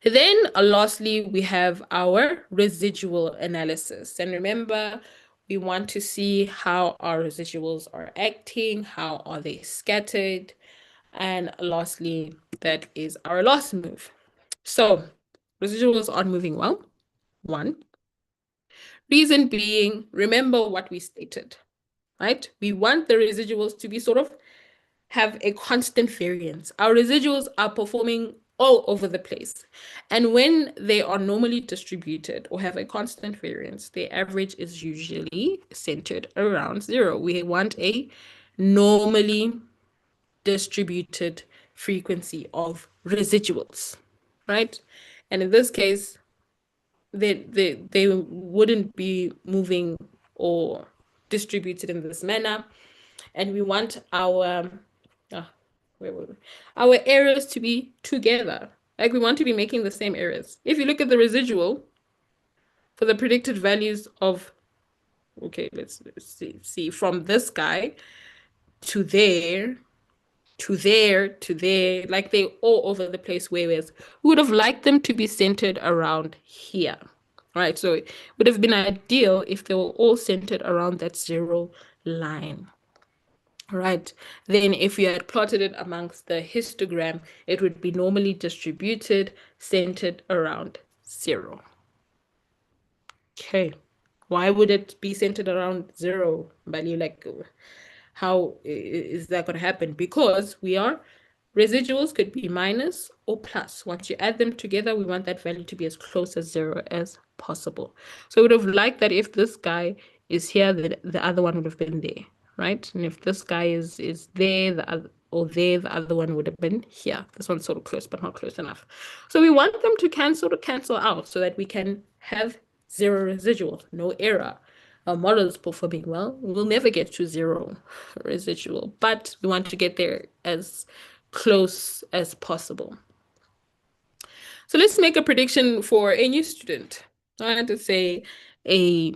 Then lastly, we have our residual analysis. And remember, we want to see how our residuals are acting, how are they scattered, and lastly, that is our last move. So residuals aren't moving well. One. Reason being, remember what we stated, right? We want the residuals to be sort of have a constant variance. Our residuals are performing all over the place. And when they are normally distributed or have a constant variance, the average is usually centered around 0. We want a normally distributed frequency of residuals, right? And in this case, they wouldn't be moving or distributed in this manner. And we want our our errors to be together. Like, we want to be making the same errors. If you look at the residual for the predicted values of, okay, let's see, from this guy to there, to there, to there, like they're all over the place, whereas we would have liked them to be centered around here, right? So it would have been ideal if they were all centered around that 0 line. Right, then if you had plotted it amongst the histogram, it would be normally distributed, centered around 0. Okay, why would it be centered around 0? Value, like, how is that going to happen? Because residuals could be minus or plus. Once you add them together, we want that value to be as close as 0 as possible. So we would have liked that if this guy is here, the other one would have been there, right? And if this guy is there, the other or there, the other one would have been here. This one's sort of close, but not close enough. So we want them to cancel out so that we can have zero residual, no error. Our model is performing well. We'll never get to zero residual, but we want to get there as close as possible. So let's make a prediction for a new student. I had to say a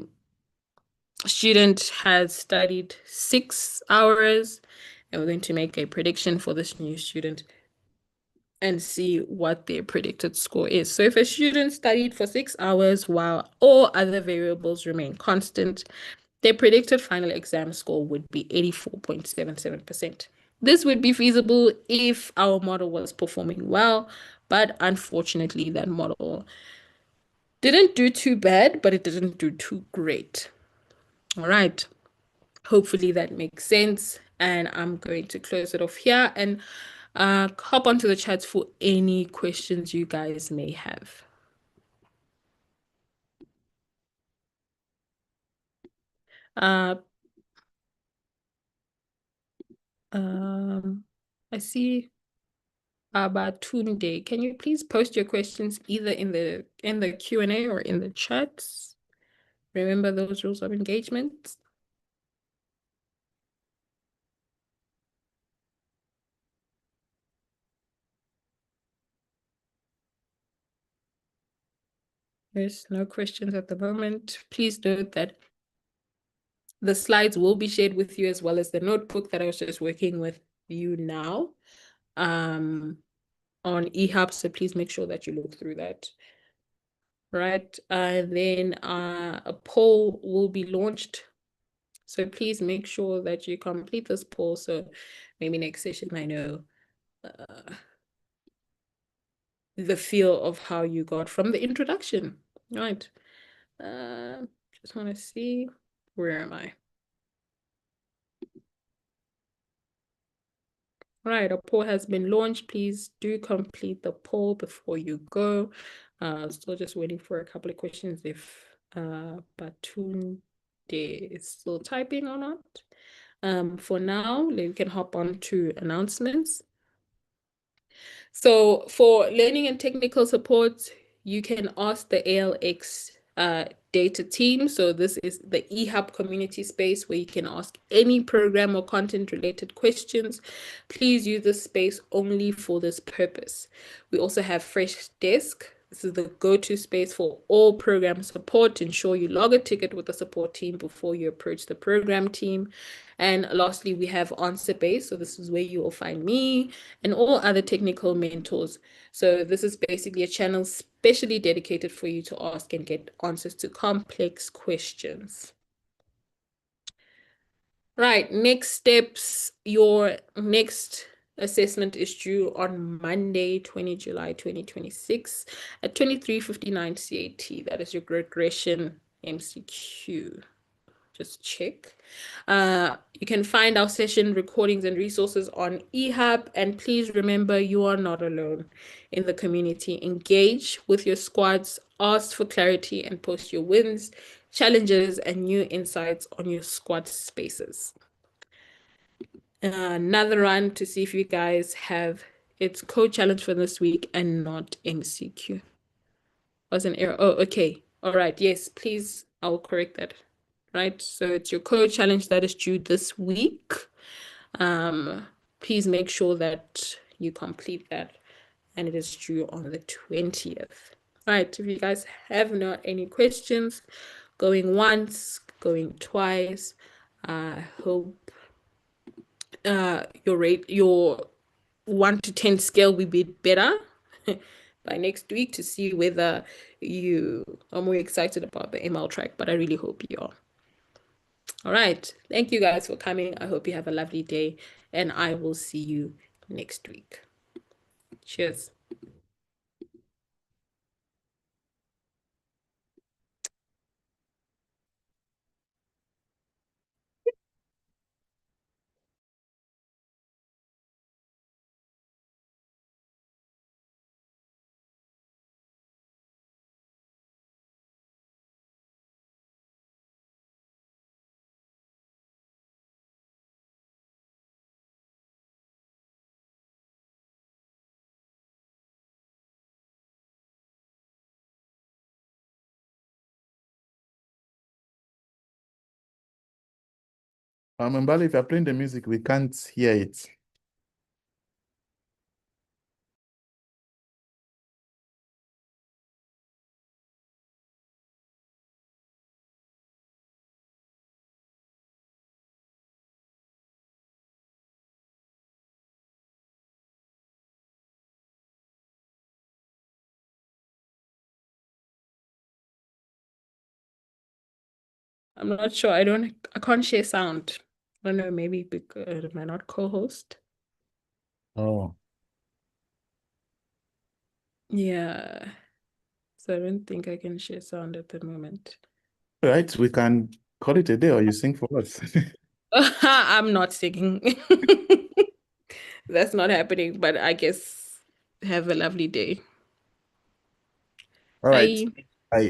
student has studied 6 hours, and we're going to make a prediction for this new student and see what their predicted score is. So if a student studied for 6 hours while all other variables remain constant, their predicted final exam score would be 84.77%. This would be feasible if our model was performing well, but unfortunately, that model didn't do too bad, but it didn't do too great. All right. Hopefully that makes sense. And I'm going to close it off here and hop onto the chats for any questions you guys may have. Uh, I see Abatunde. Can you please post your questions either in the Q&A or in the chats? Remember those rules of engagement. There's no questions at the moment. Please note that the slides will be shared with you as well as the notebook that I was just working with you now on eHub. So please make sure that you look through that. Right. And then a poll will be launched. So please make sure that you complete this poll. So maybe next session I know the feel of how you got from the introduction. Right. Just want to see, where am I? All right, a poll has been launched. Please do complete the poll before you go. Still just waiting for a couple of questions if Batunde is still typing or not. For now, we can hop on to announcements. So for learning and technical support, you can ask the ALX data team. So this is the eHub community space where you can ask any program or content related questions. Please use this space only for this purpose. We also have Fresh Desk. This is the go-to space for all program support. Ensure you log a ticket with the support team before you approach the program team. And lastly, we have Answer Base. So this is where you will find me and all other technical mentors. So this is basically a channel specially dedicated for you to ask and get answers to complex questions. Right, next steps. Your next assessment is due on Monday, 20 July 2026 at 23:59 CAT. That is your regression MCQ. Just check. You can find our session recordings and resources on eHub. And please remember, you are not alone in the community. Engage with your squads, ask for clarity, and post your wins, challenges, and new insights on your squad spaces. Another run to see if you guys have its code challenge for this week and not MCQ. Was an error. Oh, okay. All right. Yes, please. I'll correct that. Right. So it's your code challenge that is due this week. Please make sure that you complete that, and it is due on the 20th. All right. If you guys have not any questions, going once, going twice, I hope your 1 to 10 scale will be better by next week to see whether you are more excited about the ML track, but I really hope you are. All right. Thank you guys for coming. I hope you have a lovely day, and I will see you next week. Cheers. Mbali, if you're playing the music, we can't hear it. I'm not sure. I can't share sound. I don't know, maybe because am I not co-host? Oh, Yeah. So I don't think I can share sound at the moment. all right. We can call it a day, or you sing for us. I'm not singing. That's not happening, but I guess have a lovely day. All right. Bye. Bye.